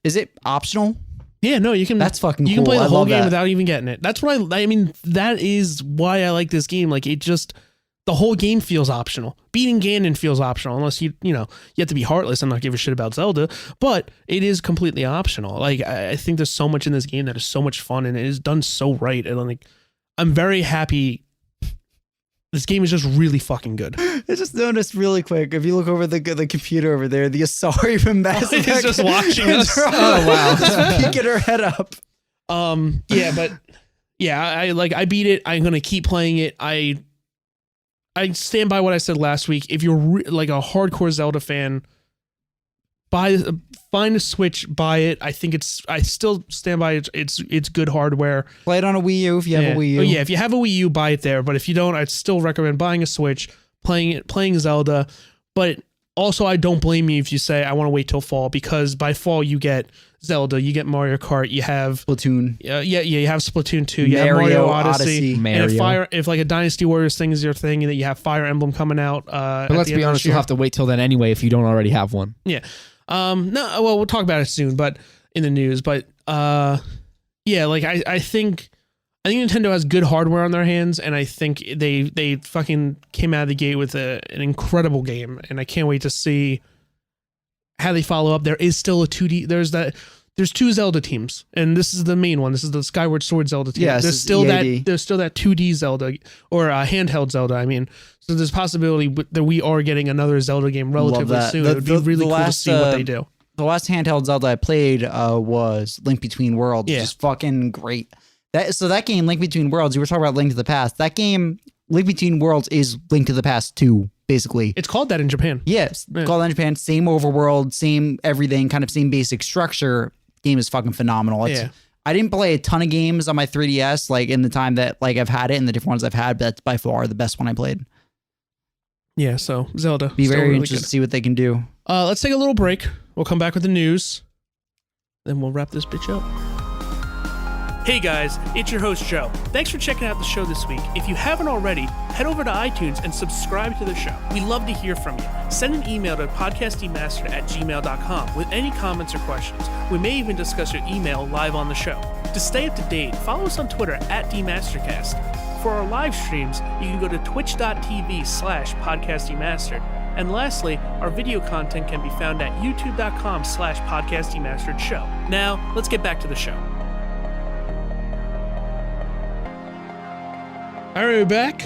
Is it optional? Yeah, no, you can. That's fucking cool. You can play the whole game without even getting it. That's what I mean, that is why I like this game. Like the whole game feels optional. Beating Ganon feels optional unless you have to be heartless and not give a shit about Zelda, but it is completely optional. Like I think there's so much in this game that is so much fun and it is done so right. And like, I'm very happy. This game is just really fucking good. I just noticed really quick, if you look over the computer over there, the Asari from Mass Effect is just watching us. Oh, wow. Just peeking her head up. Yeah, but yeah, I beat it. I'm going to keep playing it. I stand by what I said last week. If you're like a hardcore Zelda fan, find a Switch, buy it. I still stand by it. It's good hardware. Play it on a Wii U if you have a Wii U. Oh, yeah, if you have a Wii U, buy it there. But if you don't, I'd still recommend buying a Switch, playing Zelda. But also, I don't blame you if you say I want to wait till fall, because by fall you get Zelda, you get Mario Kart, you have Splatoon. You have Splatoon 2, you have Mario Odyssey. Mario. And if like a Dynasty Warriors thing is your thing, and that you have Fire Emblem coming out. But let's be honest, you'll have to wait till then anyway if you don't already have one. Yeah. No, well, we'll talk about it soon, but in the news, but, yeah, like I think Nintendo has good hardware on their hands, and I think they fucking came out of the gate with an incredible game, and I can't wait to see how they follow up. There is still a 2D, there's two Zelda teams, and this is the main one. This is the Skyward Sword Zelda team. Yeah, there's still that 2D Zelda, or handheld Zelda, I mean. So there's a possibility that we are getting another Zelda game relatively soon. It would be really cool to see what they do. The last handheld Zelda I played was Link Between Worlds, which is fucking great. That game, Link Between Worlds, you were talking about Link to the Past. That game, Link Between Worlds, is Link to the Past 2. basically. It's called that in Japan. Yes, called that in Japan. Same overworld, same everything, kind of same basic structure. Game is fucking phenomenal. I didn't play a ton of games on my 3DS, like in the time that like I've had it and the different ones I've had, but that's by far the best one I played. Yeah, so Zelda. Be very really interested to see what they can do. Let's take a little break. We'll come back with the news. Then we'll wrap this bitch up. Hey guys, it's your host Joe. Thanks for checking out the show this week. If you haven't already, head over to iTunes and subscribe to the show. We love to hear from you. Send an email to podcastdemastered@gmail.com with any comments or questions. We may even discuss your email live on the show. To stay up to date, follow us on Twitter @DmasterCast. For our live streams, you can go to twitch.tv/podcastdemastered. And lastly, our video content can be found at youtube.com/podcastdemasteredshow. Now, let's get back to the show. All right, we're back.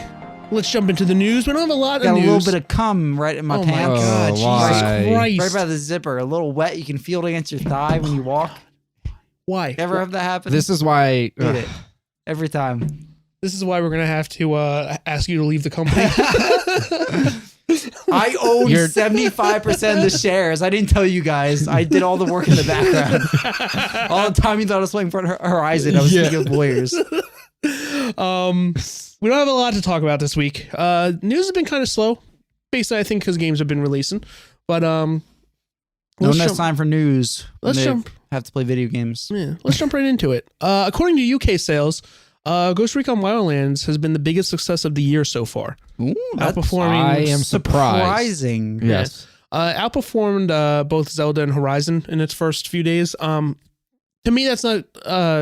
Let's jump into the news. We don't have a lot of news. Got a little bit of cum right in my pants. Oh my God, Jesus Christ. Right by the zipper. A little wet. You can feel it against your thigh when you walk. Why? Ever have that happen? This is why... Hate it. Every time. This is why we're going to have to ask you to leave the company. I own 75% of the shares. I didn't tell you guys. I did all the work in the background. All the time you thought I was playing for Horizon, I was thinking of lawyers. We don't have a lot to talk about this week. News has been kind of slow, basically I think because games have been releasing. But no next time for news. Let's jump. Have to play video games. Yeah, let's jump right into it. According to UK sales, Ghost Recon Wildlands has been the biggest success of the year so far. Ooh, outperforming. I am surprised. Surprising. Yes. Outperformed both Zelda and Horizon in its first few days. To me, that's not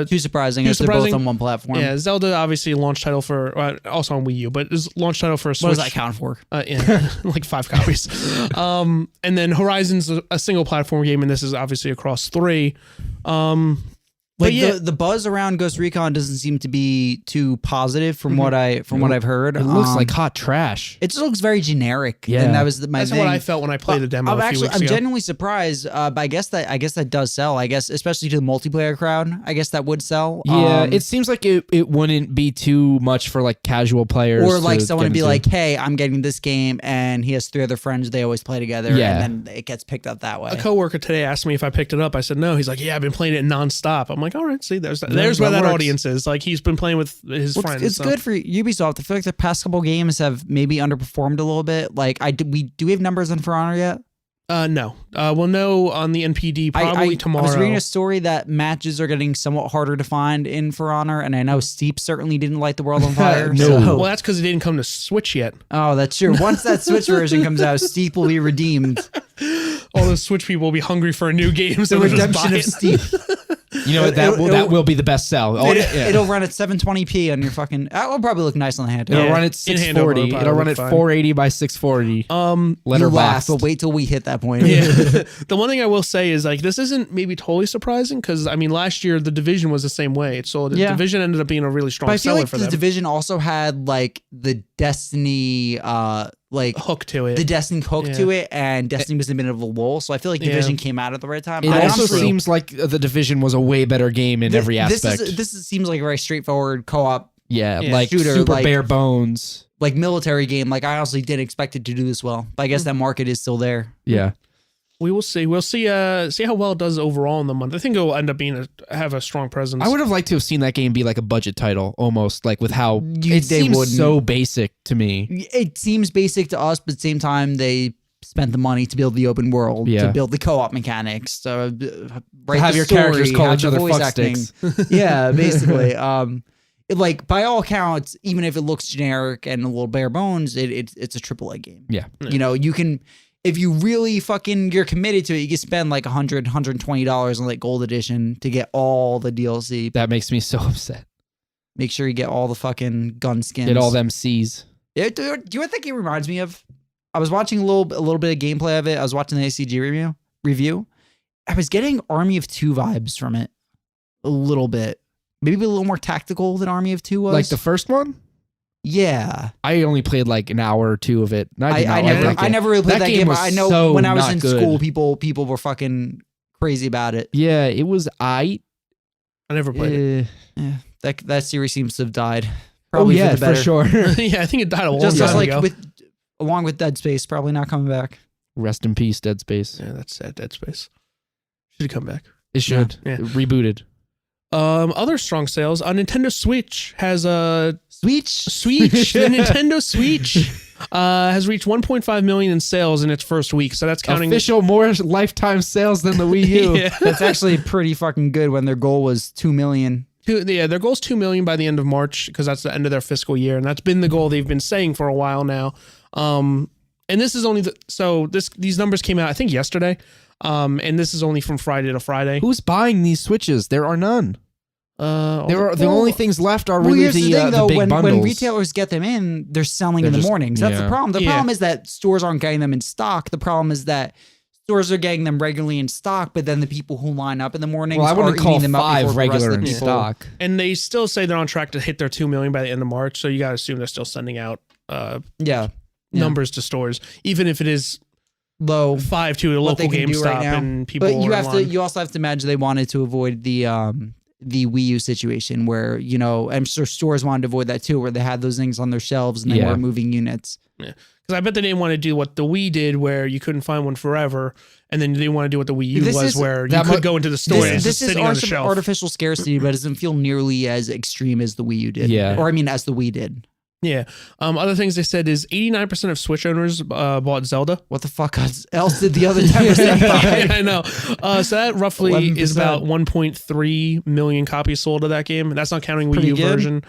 too surprising. They're both on one platform. Yeah, Zelda obviously launch title for also on Wii U, but is launch title for a Switch. What does that count for? Yeah, like 5 copies. And then Horizon's a single platform game, and this is obviously across 3. Like the buzz around Ghost Recon doesn't seem to be too positive from what I've heard. It looks like hot trash. It just looks very generic. Yeah, and that was my That's thing. what I felt when I played the demo. I'm genuinely surprised. But I guess that does sell. I guess especially to the multiplayer crowd. I guess that would sell. Yeah, it seems like it wouldn't be too much for like casual players, or like someone to be like, "Hey, I'm getting this game," and he has 3 other friends. They always play together. Yeah. and then it gets picked up that way. A coworker today asked me if I picked it up. I said no. He's like, "Yeah, I've been playing it nonstop." I'm like, "All right, see, there's where that audience is. Like, he's been playing with his friends." It's good for Ubisoft. I feel like the past couple games have maybe underperformed a little bit. Like, do we have numbers on For Honor yet? No. We'll know on the NPD probably tomorrow. I was reading a story that matches are getting somewhat harder to find in For Honor, and I know Steep certainly didn't light the world on fire. No. So. Well, that's because it didn't come to Switch yet. Oh, that's true. Once that Switch version comes out, Steep will be redeemed. All those Switch people will be hungry for a new game. So the redemption of Steep. You know what? That will be the best sell. It'll run at 720p on your fucking. That will probably look nice on the handheld. It'll run at 640. It'll run at 480 by 640. You laugh, but wait till we hit that point. Yeah. The one thing I will say is like this isn't maybe totally surprising because I mean last year the Division was the same way. It sold. The Division ended up being a really strong seller for them. The Division also had like the Destiny hook to it. The Destiny hook to it, and Destiny was in a bit of a lull. So I feel like Division came out at the right time. It also seems like the Division was a way better game in every aspect. This seems like a very straightforward co-op. Like shooter, super bare bones, like military game. Like I honestly didn't expect it to do this well, but I guess that market is still there. Yeah. We will see. We'll see how well it does overall in the month. I think it will end up have a strong presence. I would have liked to have seen that game be like a budget title, almost like with how it seems so basic to me. It seems basic to us, but at the same time, they spent the money to build the open world, to build the co-op mechanics, to have your characters call each other fuck sticks. Yeah, basically. Like by all accounts, even if it looks generic and a little bare bones, it's a AAA game. Yeah, you know, you can. If you really you're committed to it, you can spend like $100, $120 on like Gold Edition to get all the DLC. That makes me so upset. Make sure you get all the fucking gun skins. Get all them C's. Yeah, do you know what that game reminds me of? I was watching a little bit of gameplay of it. I was watching the ACG review. I was getting Army of Two vibes from it. A little bit. Maybe a little more tactical than Army of Two was. Like the first one? Yeah, I only played like an hour or 2 of it. I never really played that game. I know when I was in school, people were fucking crazy about it. Yeah, it was I never played it. Yeah, that series seems to have died. Probably for sure. Yeah, I think it died a long time ago. With along with Dead Space, probably not coming back. Rest in peace, Dead Space. Yeah, that's sad. Dead Space should come back. It should. Yeah. Rebooted. Other strong sales. Nintendo Switch has a Switch. The Nintendo Switch has reached 1.5 million in sales in its first week. So that's counting Official more lifetime sales than the Wii U. Yeah. That's actually pretty fucking good when their goal was 2 million. Their goal is 2 million by the end of March because that's the end of their fiscal year, and that's been the goal they've been saying for a while now. And this is only these numbers came out I think yesterday, and this is only from Friday to Friday. Who's buying these Switches? There are none. The only things left are really here's the thing, though, big bundles. when retailers get them in, they're selling in the mornings. That's the problem. The problem is that stores aren't getting them in stock. The problem is that stores are getting them regularly in stock, but then the people who line up in the mornings I wouldn't are call eating them up 5 before the rest regular of in the people. stock. And they still say they're on track to hit their 2 million by the end of March. So you got to assume they're still sending out numbers to stores, even if it is low 5 to a local GameStop right and people. But are you also have to imagine they wanted to avoid the Wii U situation where, I'm sure stores wanted to avoid that too, where they had those things on their shelves and they were moving units. Yeah. Because I bet they didn't want to do what the Wii did, where you couldn't find one forever, and then they didn't want to do what the Wii U was, where you could go into the store and it's just sitting on the shelf. Artificial scarcity, but it doesn't feel nearly as extreme as the Wii U did. Yeah. Or as the Wii did. Yeah. Other things they said is 89% of Switch owners bought Zelda. What the fuck else did the other 10% buy? I know. So that roughly 11%. is about 1.3 million copies sold of that game. That's not counting Wii U version.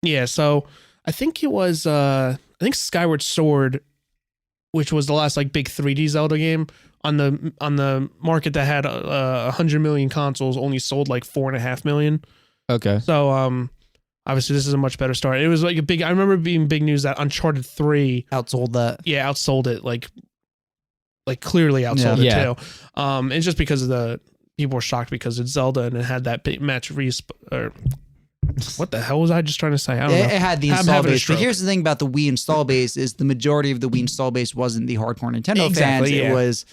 Yeah. So I think it was Skyward Sword, which was the last big 3D Zelda game on the market that had 100 million consoles, only sold 4.5 million. Okay. So obviously this is a much better start. It was I remember being big news that Uncharted 3 outsold that. Yeah, outsold it clearly outsold it too. It's just because of the people were shocked because it's Zelda and it had that big match what the hell was I just trying to say? I don't know. It had the install base. But here's the thing about the Wii install base is the majority of the Wii install base wasn't the hardcore Nintendo fans. Yeah. It was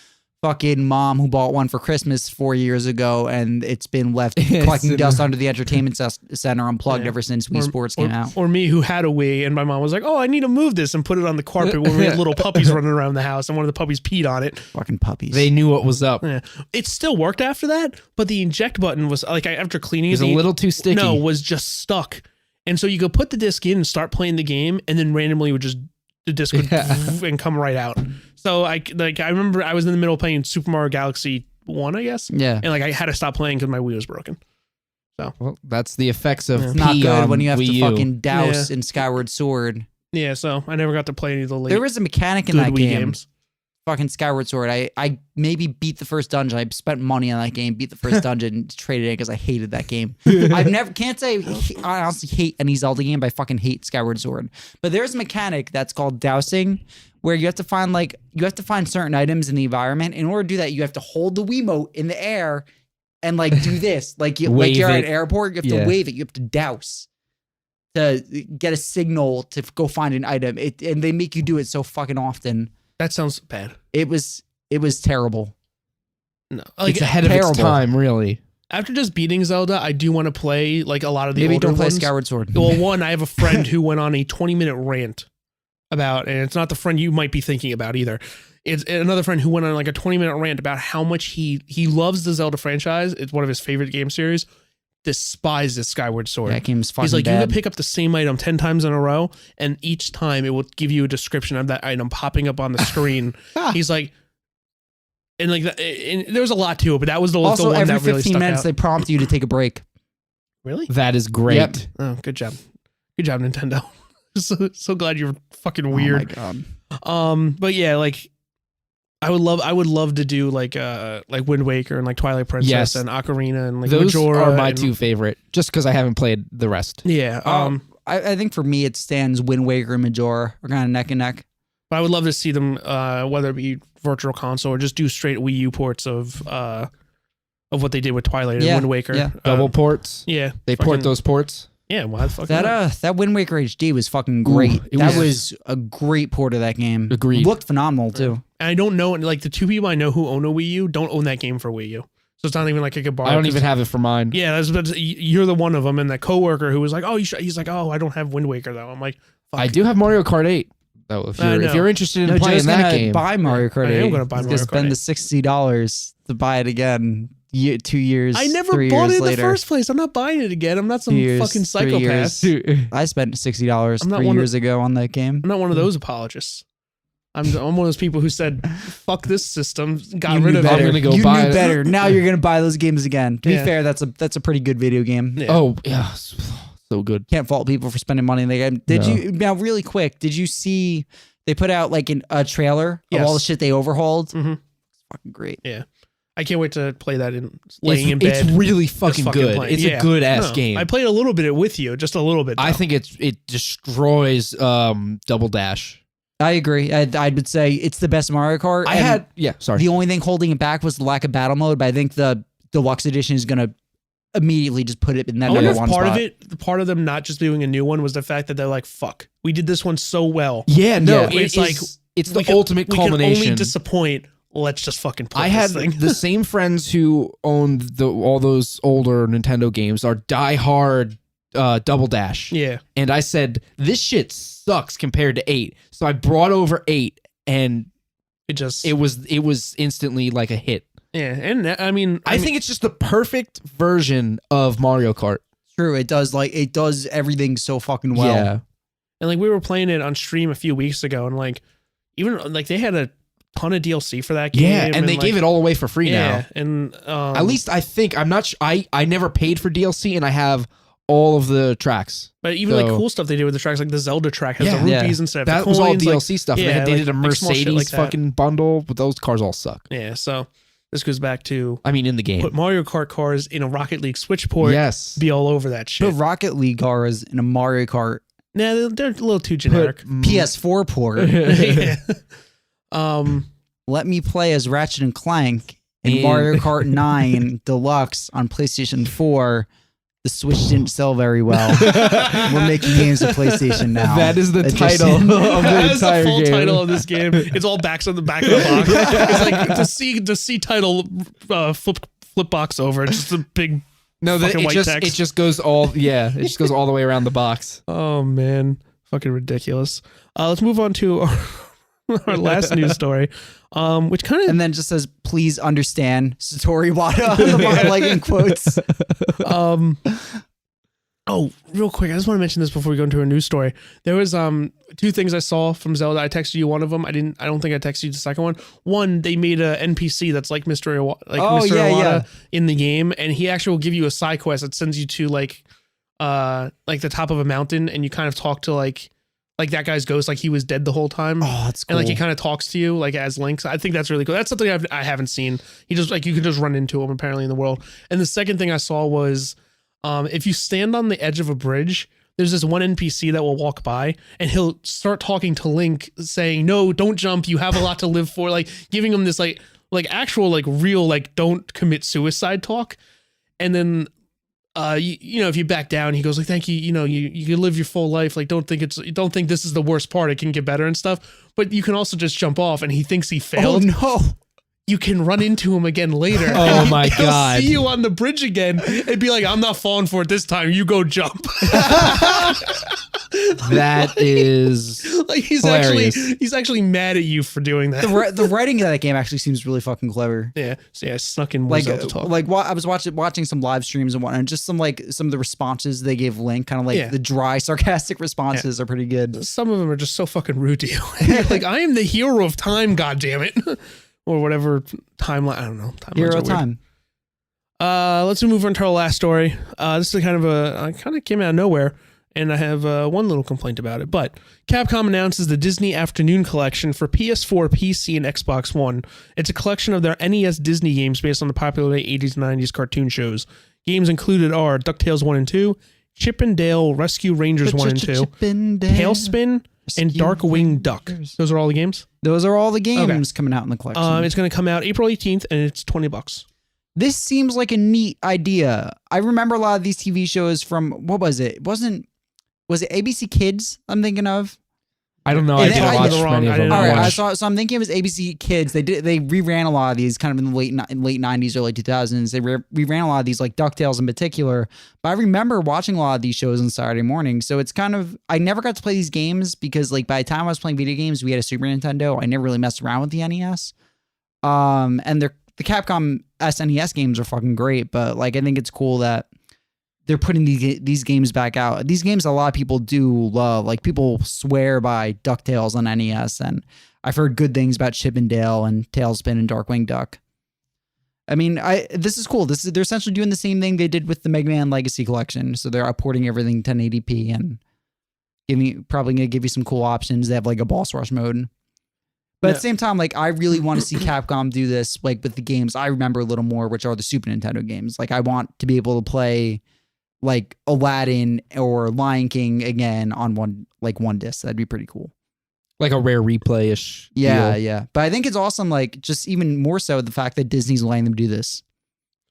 fucking mom who bought one for Christmas 4 years ago, and it's been left collecting dust under the entertainment center unplugged ever since Wii Sports came out. Or me, who had a Wii, and my mom was like, "Oh, I need to move this," and put it on the carpet when we had little puppies running around the house, and one of the puppies peed on it. Fucking puppies. They knew what was up. Yeah. It still worked after that, but the eject button was after cleaning it was a little too sticky. No, was just stuck, and so you could put the disc in and start playing the game, and then randomly the disc would and come right out. So I remember I was in the middle of playing Super Mario Galaxy 1, I guess. Yeah. And I had to stop playing because my Wii was broken. So that's the effects of it's not good when you have Wii to U. fucking douse in Skyward Sword. Yeah, so I never got to play any of the late. There was a mechanic in that Wii game. games. Fucking Skyward Sword. I maybe beat the first dungeon. I spent money on that game, beat the first dungeon, traded it because I hated that game. Can't say I honestly hate any Zelda game, but I fucking hate Skyward Sword. But there's a mechanic that's called dousing, where you have to find certain items in the environment. In order to do that, you have to hold the Wiimote in the air and do this. You're at an airport, you have to wave it. You have to douse to get a signal to go find an item. And they make you do it so fucking often. That sounds bad. It was terrible. No, it's ahead of its time, really. After just beating Zelda, I do want to play a lot of the Maybe older don't play ones. Skyward Sword. Well, one, I have a friend who went on a 20-minute rant about, and it's not the friend you might be thinking about either. It's another friend who went on a 20-minute rant about how much he loves the Zelda franchise. It's one of his favorite game series. Despises Skyward Sword. That game's fucking He's like, bad. you could pick up the same item 10 times in a row, and each time it will give you a description of that item popping up on the screen. He's like, and there was a lot to it, but that was the one also, every that really 15 stuck minutes, out. they prompt you to take a break. Really? That is great. Yep. Oh, good job. Good job, Nintendo. so glad you're fucking weird. Oh my God. But yeah, I would love to do Wind Waker and Twilight Princess and Ocarina and those Majora are my two favorite, just because I haven't played the rest. Yeah. I think for me it stands Wind Waker and Majora are kind of neck and neck. But I would love to see them, whether it be Virtual Console or just do straight Wii U ports of what they did with Twilight and Wind Waker. Yeah. Double ports. Yeah. They port those ports. Yeah, why the fuck not? That Wind Waker HD was fucking great. That was a great port of that game. Agreed. It looked phenomenal too. And I don't know, the two people I know who own a Wii U don't own that game for Wii U. So it's not even like I could borrow. I don't even have it for mine. Yeah, you're the one of them. And that coworker who was like, oh, he's like, oh, I don't have Wind Waker though. I'm like, fuck. I do have Mario Kart 8. So if I you're know. interested in No, playing Joe's that gonna game, buy Mario Kart 8. I am gonna buy He's Mario gonna Kart spend the $60 to buy it again. 2 years. I never 3 bought years it in later. the first place. I'm not buying it again. I'm not some 2 years, fucking 3 years. psychopath. I spent $60 I'm not 3 one of- years ago on that game. I'm not one of those apologists. I'm one of those people who said, "Fuck this system," got You rid knew of better. it. I'm gonna go you buy knew it. better. Now you're gonna buy those games again. To be Yeah. fair, that's a pretty good video game. Yeah. Oh yeah, so good. Can't fault people for spending money in the game. Did No. you now really quick? Did you see they put out like a trailer of all the Yes. shit they overhauled? Mhm. It's fucking great. I can't wait to play that laying in bed. It's really fucking good. playing. It's Yeah. a good ass No, game. I played a little bit with you, just a little bit. I though. think it destroys Double Dash. I agree. I would say it's the best Mario Kart. and Sorry. the only thing holding it back was the lack of battle mode, but I think the deluxe edition is gonna immediately just put it in that I wonder number if one part spot. of it, part of them not just doing a new one, was the fact that they're like, "Fuck, we did this one so well. Yeah, no, Yeah. it's Like, like it's we the can- ultimate We can culmination. only disappoint. Let's just fucking play I had this thing." the same friends who owned all those older Nintendo games are diehard Double Dash. Yeah, And I said, this shit sucks compared to 8. So I brought over 8 and it was instantly like a hit. yeah, and I mean, I think it's just the perfect version of Mario Kart. True, it does everything so fucking well. Yeah. and like we were playing it on stream a few weeks ago, and like even like they had a ton of DLC for that game. Yeah, and they gave it all away for free now. and At least I think I'm not. I never paid for DLC, and I have all of the tracks. But even like So- cool stuff they did with the tracks, like the Zelda track has Yeah. the Yeah. rupees instead of That the was all coins, like- DLC stuff. yeah, They did a like small shit Mercedes like that. fucking bundle, but those cars all suck. yeah, so this goes back to I mean, in the game. put Mario Kart cars in a Rocket League Switch port. Yes. Be all over that shit. Put Rocket League cars in a Mario Kart Nah, they're a little too generic. PS4 port. Yeah. Let me play as Ratchet and Clank in And- Mario Kart 9 Deluxe on PlayStation 4. The Switch didn't sell very well. We're making games for PlayStation now. That is the Edition. title of the That's entire the full game. title of this game. It's all backs on the back of the box. It's like the C title flip box over. It's just a big. No, fucking it white just text. it just goes all all the way around the box. Oh man, fucking ridiculous. Let's move on to our last news story, which kind of And then just says, please understand Satori Wada on the bottom, like in quotes. Oh, real quick, I just want to mention this before we go into a news story. There was two things I saw from Zelda. I texted you one of them. I don't think I texted you the second one. One, they made a NPC that's like Mr. Mr. Iwata in the game, and he actually will give you a side quest that sends you to like the top of a mountain, and you kind of talk to like that guy's ghost, like he was dead the whole time. Oh, that's cool. And like he kind of talks to you like as Link. I think that's really cool. That's something I haven't seen. He just like you can just run into him apparently in the world. And the second thing I saw was if you stand on the edge of a bridge, there's this one NPC that will walk by and he'll start talking to Link saying, "No, don't jump. You have a lot to live for." Like giving him this like actual like real like don't commit suicide talk. And then you know, if you back down, he goes like, "Thank you. You know, you can live your full life. Like, don't think this is the worst part. It can get better and stuff. But you can also just jump off." And he thinks he failed. Oh, no. You can run into him again later. Oh, and my he'll God. see you on the bridge again and be like, "I'm not falling for it this time. You go jump." That is Like he's hilarious. actually mad at you for doing that. The writing of that game actually seems really fucking clever. Yeah. So yeah, I snuck in more Like, Zelda talk. I was watching some live streams and whatnot, and just some of the responses they gave Link, kind of like Yeah. the dry, sarcastic responses are pretty good. Some of them are just so fucking rude to you. Like, I am the hero of time, goddammit. Or whatever timeline. I don't know. Timelines Hero are weird. time. Let's move on to our last story. This is kind of came out of nowhere, and I have one little complaint about it. But Capcom announces the Disney Afternoon Collection for PS4, PC, and Xbox One. It's a collection of their NES Disney games based on the popular 80s and 90s cartoon shows. Games included are DuckTales 1 and 2, Chip and Dale Rescue Rangers 1 and 2, Talespin, and Darkwing Duck. Those are all the games? Those are all the games coming out in the collection. It's going to come out April 18th, and it's $20. This seems like a neat idea. I remember a lot of these TV shows from, what was it? Was it ABC Kids I'm thinking of? I don't know. I I didn't didn't watch the wrong- many of I them. didn't All right, watch. so I'm thinking it was ABC Kids. They reran a lot of these kind of in the late 90s, early 2000s. They reran a lot of these, like DuckTales in particular. But I remember watching a lot of these shows on Saturday morning. So it's kind of, I never got to play these games because like by the time I was playing video games, we had a Super Nintendo. I never really messed around with the NES. And the Capcom SNES games are fucking great. But like I think it's cool that they're putting these games back out. These games a lot of people do love. Like people swear by DuckTales on NES, and I've heard good things about Chip and Dale and Talespin and Darkwing Duck. I mean, this is cool. They're essentially doing the same thing they did with the Mega Man Legacy Collection. So they're upporting everything 1080p and probably gonna give you some cool options. They have like a boss rush mode. But at the same time, like I really want to see Capcom do this like with the games I remember a little more, which are the Super Nintendo games. Like I want to be able to play like Aladdin or Lion King again on one disc. That'd be pretty cool. Like a rare replay-ish. Yeah, deal. yeah. But I think it's awesome, like just even more so the fact that Disney's letting them do this.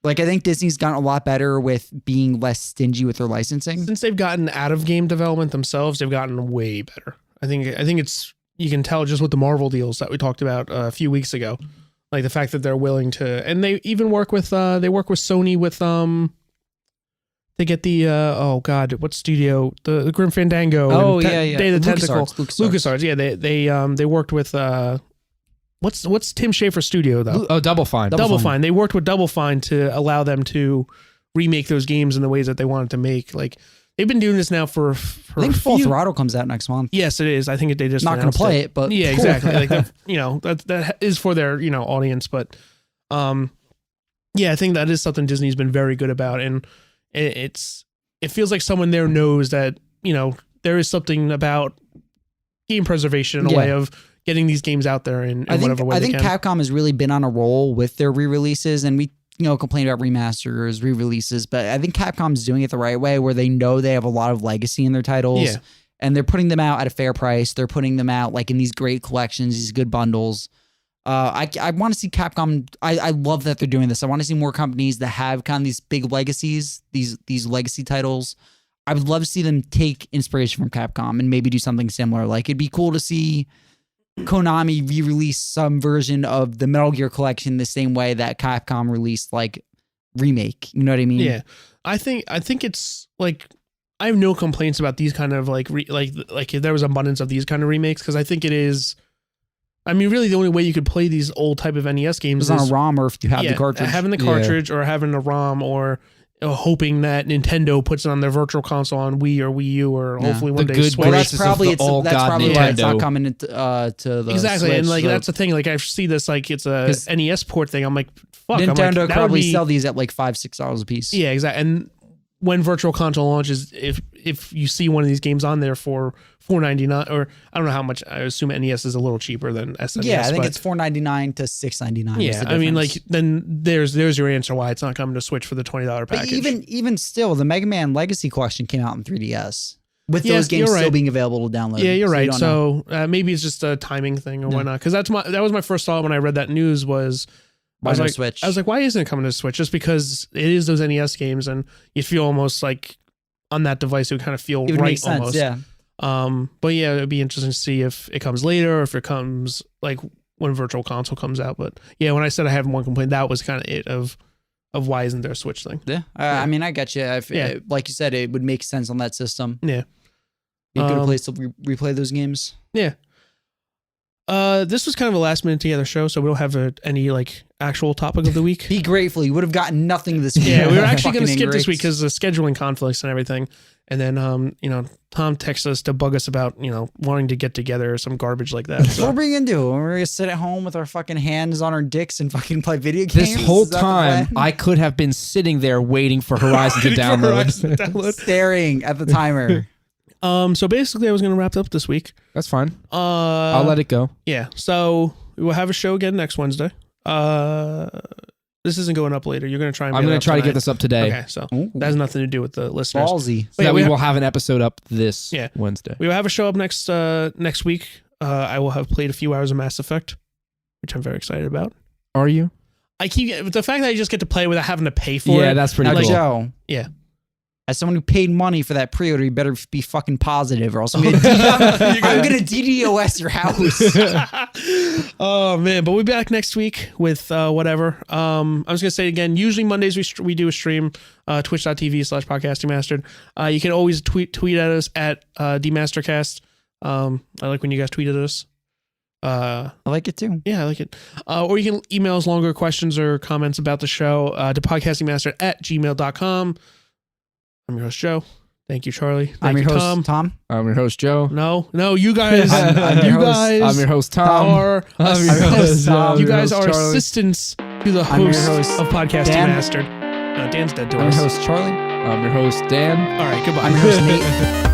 Like I think Disney's gotten a lot better with being less stingy with their licensing. Since they've gotten out of game development themselves, they've gotten way better. I think it's, you can tell just with the Marvel deals that we talked about a few weeks ago, like the fact that they're willing to, and they even work with Sony with they get the what studio, the Grim Fandango, Day of the Tentacle, LucasArts. Yeah, they worked with what's Tim Schafer's studio though? Oh, Double Fine. Double Fine. They worked with Double Fine to allow them to remake those games in the ways that they wanted to make. Like they've been doing this now for I think Full Throttle comes out next month. Yes, it is. I think they just not going to play it, but yeah, exactly. Like that is for their audience, but yeah, I think that is something Disney's been very good about, and it feels like someone there knows that there is something about game preservation in a way of getting these games out there in whatever way they can. I think Capcom has really been on a roll with their re-releases, and we complain about remasters, re-releases, but I think Capcom's doing it the right way where they know they have a lot of legacy in their titles, and they're putting them out at a fair price. They're putting them out like in these great collections, these good bundles. I want to see Capcom. I love that they're doing this. I want to see more companies that have kind of these big legacies, these legacy titles. I would love to see them take inspiration from Capcom and maybe do something similar. Like it'd be cool to see Konami re-release some version of the Metal Gear collection the same way that Capcom released like remake. You know what I mean? Yeah, I think it's like I have no complaints about these kind of like if there was abundance of these kind of remakes, because I think it is. I mean, really, the only way you could play these old type of NES games is on a ROM, or if you have the cartridge. Having the cartridge or having a ROM, or hoping that Nintendo puts it on their virtual console on Wii or Wii U, or hopefully one day Switch. Well, that's probably why it's not coming to the exactly, Switch, and like that's the thing. Like I see this like it's a NES port thing. I'm like, fuck. Nintendo could probably sell these at like $5-6 a piece. Yeah, exactly. And when virtual console launches, if you see one of these games on there for $4.99, or I don't know how much, I assume NES is a little cheaper than SNES. Yeah, I think it's $4.99 to $6.99. Yeah, I mean, like then there's your answer why it's not coming to Switch for the $20 package. But even still, the Mega Man Legacy Collection came out in 3DS with those games still being available to download. Yeah, you're right. So maybe it's just a timing thing or whatnot. Because that was my first thought when I read that news was. Switch. I was like, why isn't it coming to Switch? Just because it is those NES games, and you feel almost like on that device it would kind of feel right almost. Yeah. But yeah, it'd be interesting to see if it comes later or if it comes like when Virtual Console comes out. But yeah, when I said I have one complaint, that was kind of it of why isn't there a Switch thing? Yeah. I mean, I get you. Like you said, it would make sense on that system. Yeah. Be a good place to replay those games. Yeah. This was kind of a last minute together show, so we don't have any like actual topic of the week. Be grateful. You would have gotten nothing this week. Yeah, we were actually going to skip this week because of scheduling conflicts and everything. And then, Tom texted us to bug us about, wanting to get together or some garbage like that. So. What are we going to do? We're going to sit at home with our fucking hands on our dicks and fucking play video games? This whole time, I could have been sitting there waiting for Horizon to download. Staring at the timer. So basically I was going to wrap up this week. That's fine. I'll let it go. Yeah. So we will have a show again next Wednesday. This isn't going up later. You're going to try and I'm going to try to get this up today. Okay. So that has nothing to do with the listeners. Ballsy. So that we will have an episode up this Wednesday. We will have a show up next week. I will have played a few hours of Mass Effect, which I'm very excited about. Are you? The fact that I just get to play without having to pay for it. Yeah, that's pretty cool. Joe. Yeah. As someone who paid money for that pre-order, you better be fucking positive, or else I'm gonna DDoS your house. Oh man, but we'll be back next week with whatever. I'm just gonna say it again. Usually Mondays we do a stream, twitch.tv/podcastingmastered. You can always tweet at us at dmastercast. I like when you guys tweet at us. I like it too. Yeah, I like it. Or you can email us longer questions or comments about the show to podcastingmastered@gmail.com. I'm your host, Joe. Thank you, Charlie. I'm your host, Tom. I'm your host, Joe. No, you guys. I'm your host, Tom. You guys are Charlie. assistants to the host of Podcasting Dan. Mastered. No, Dan's dead to I'm us. your host, Charlie. I'm your host, Dan. All right, goodbye. I'm your host, Nate.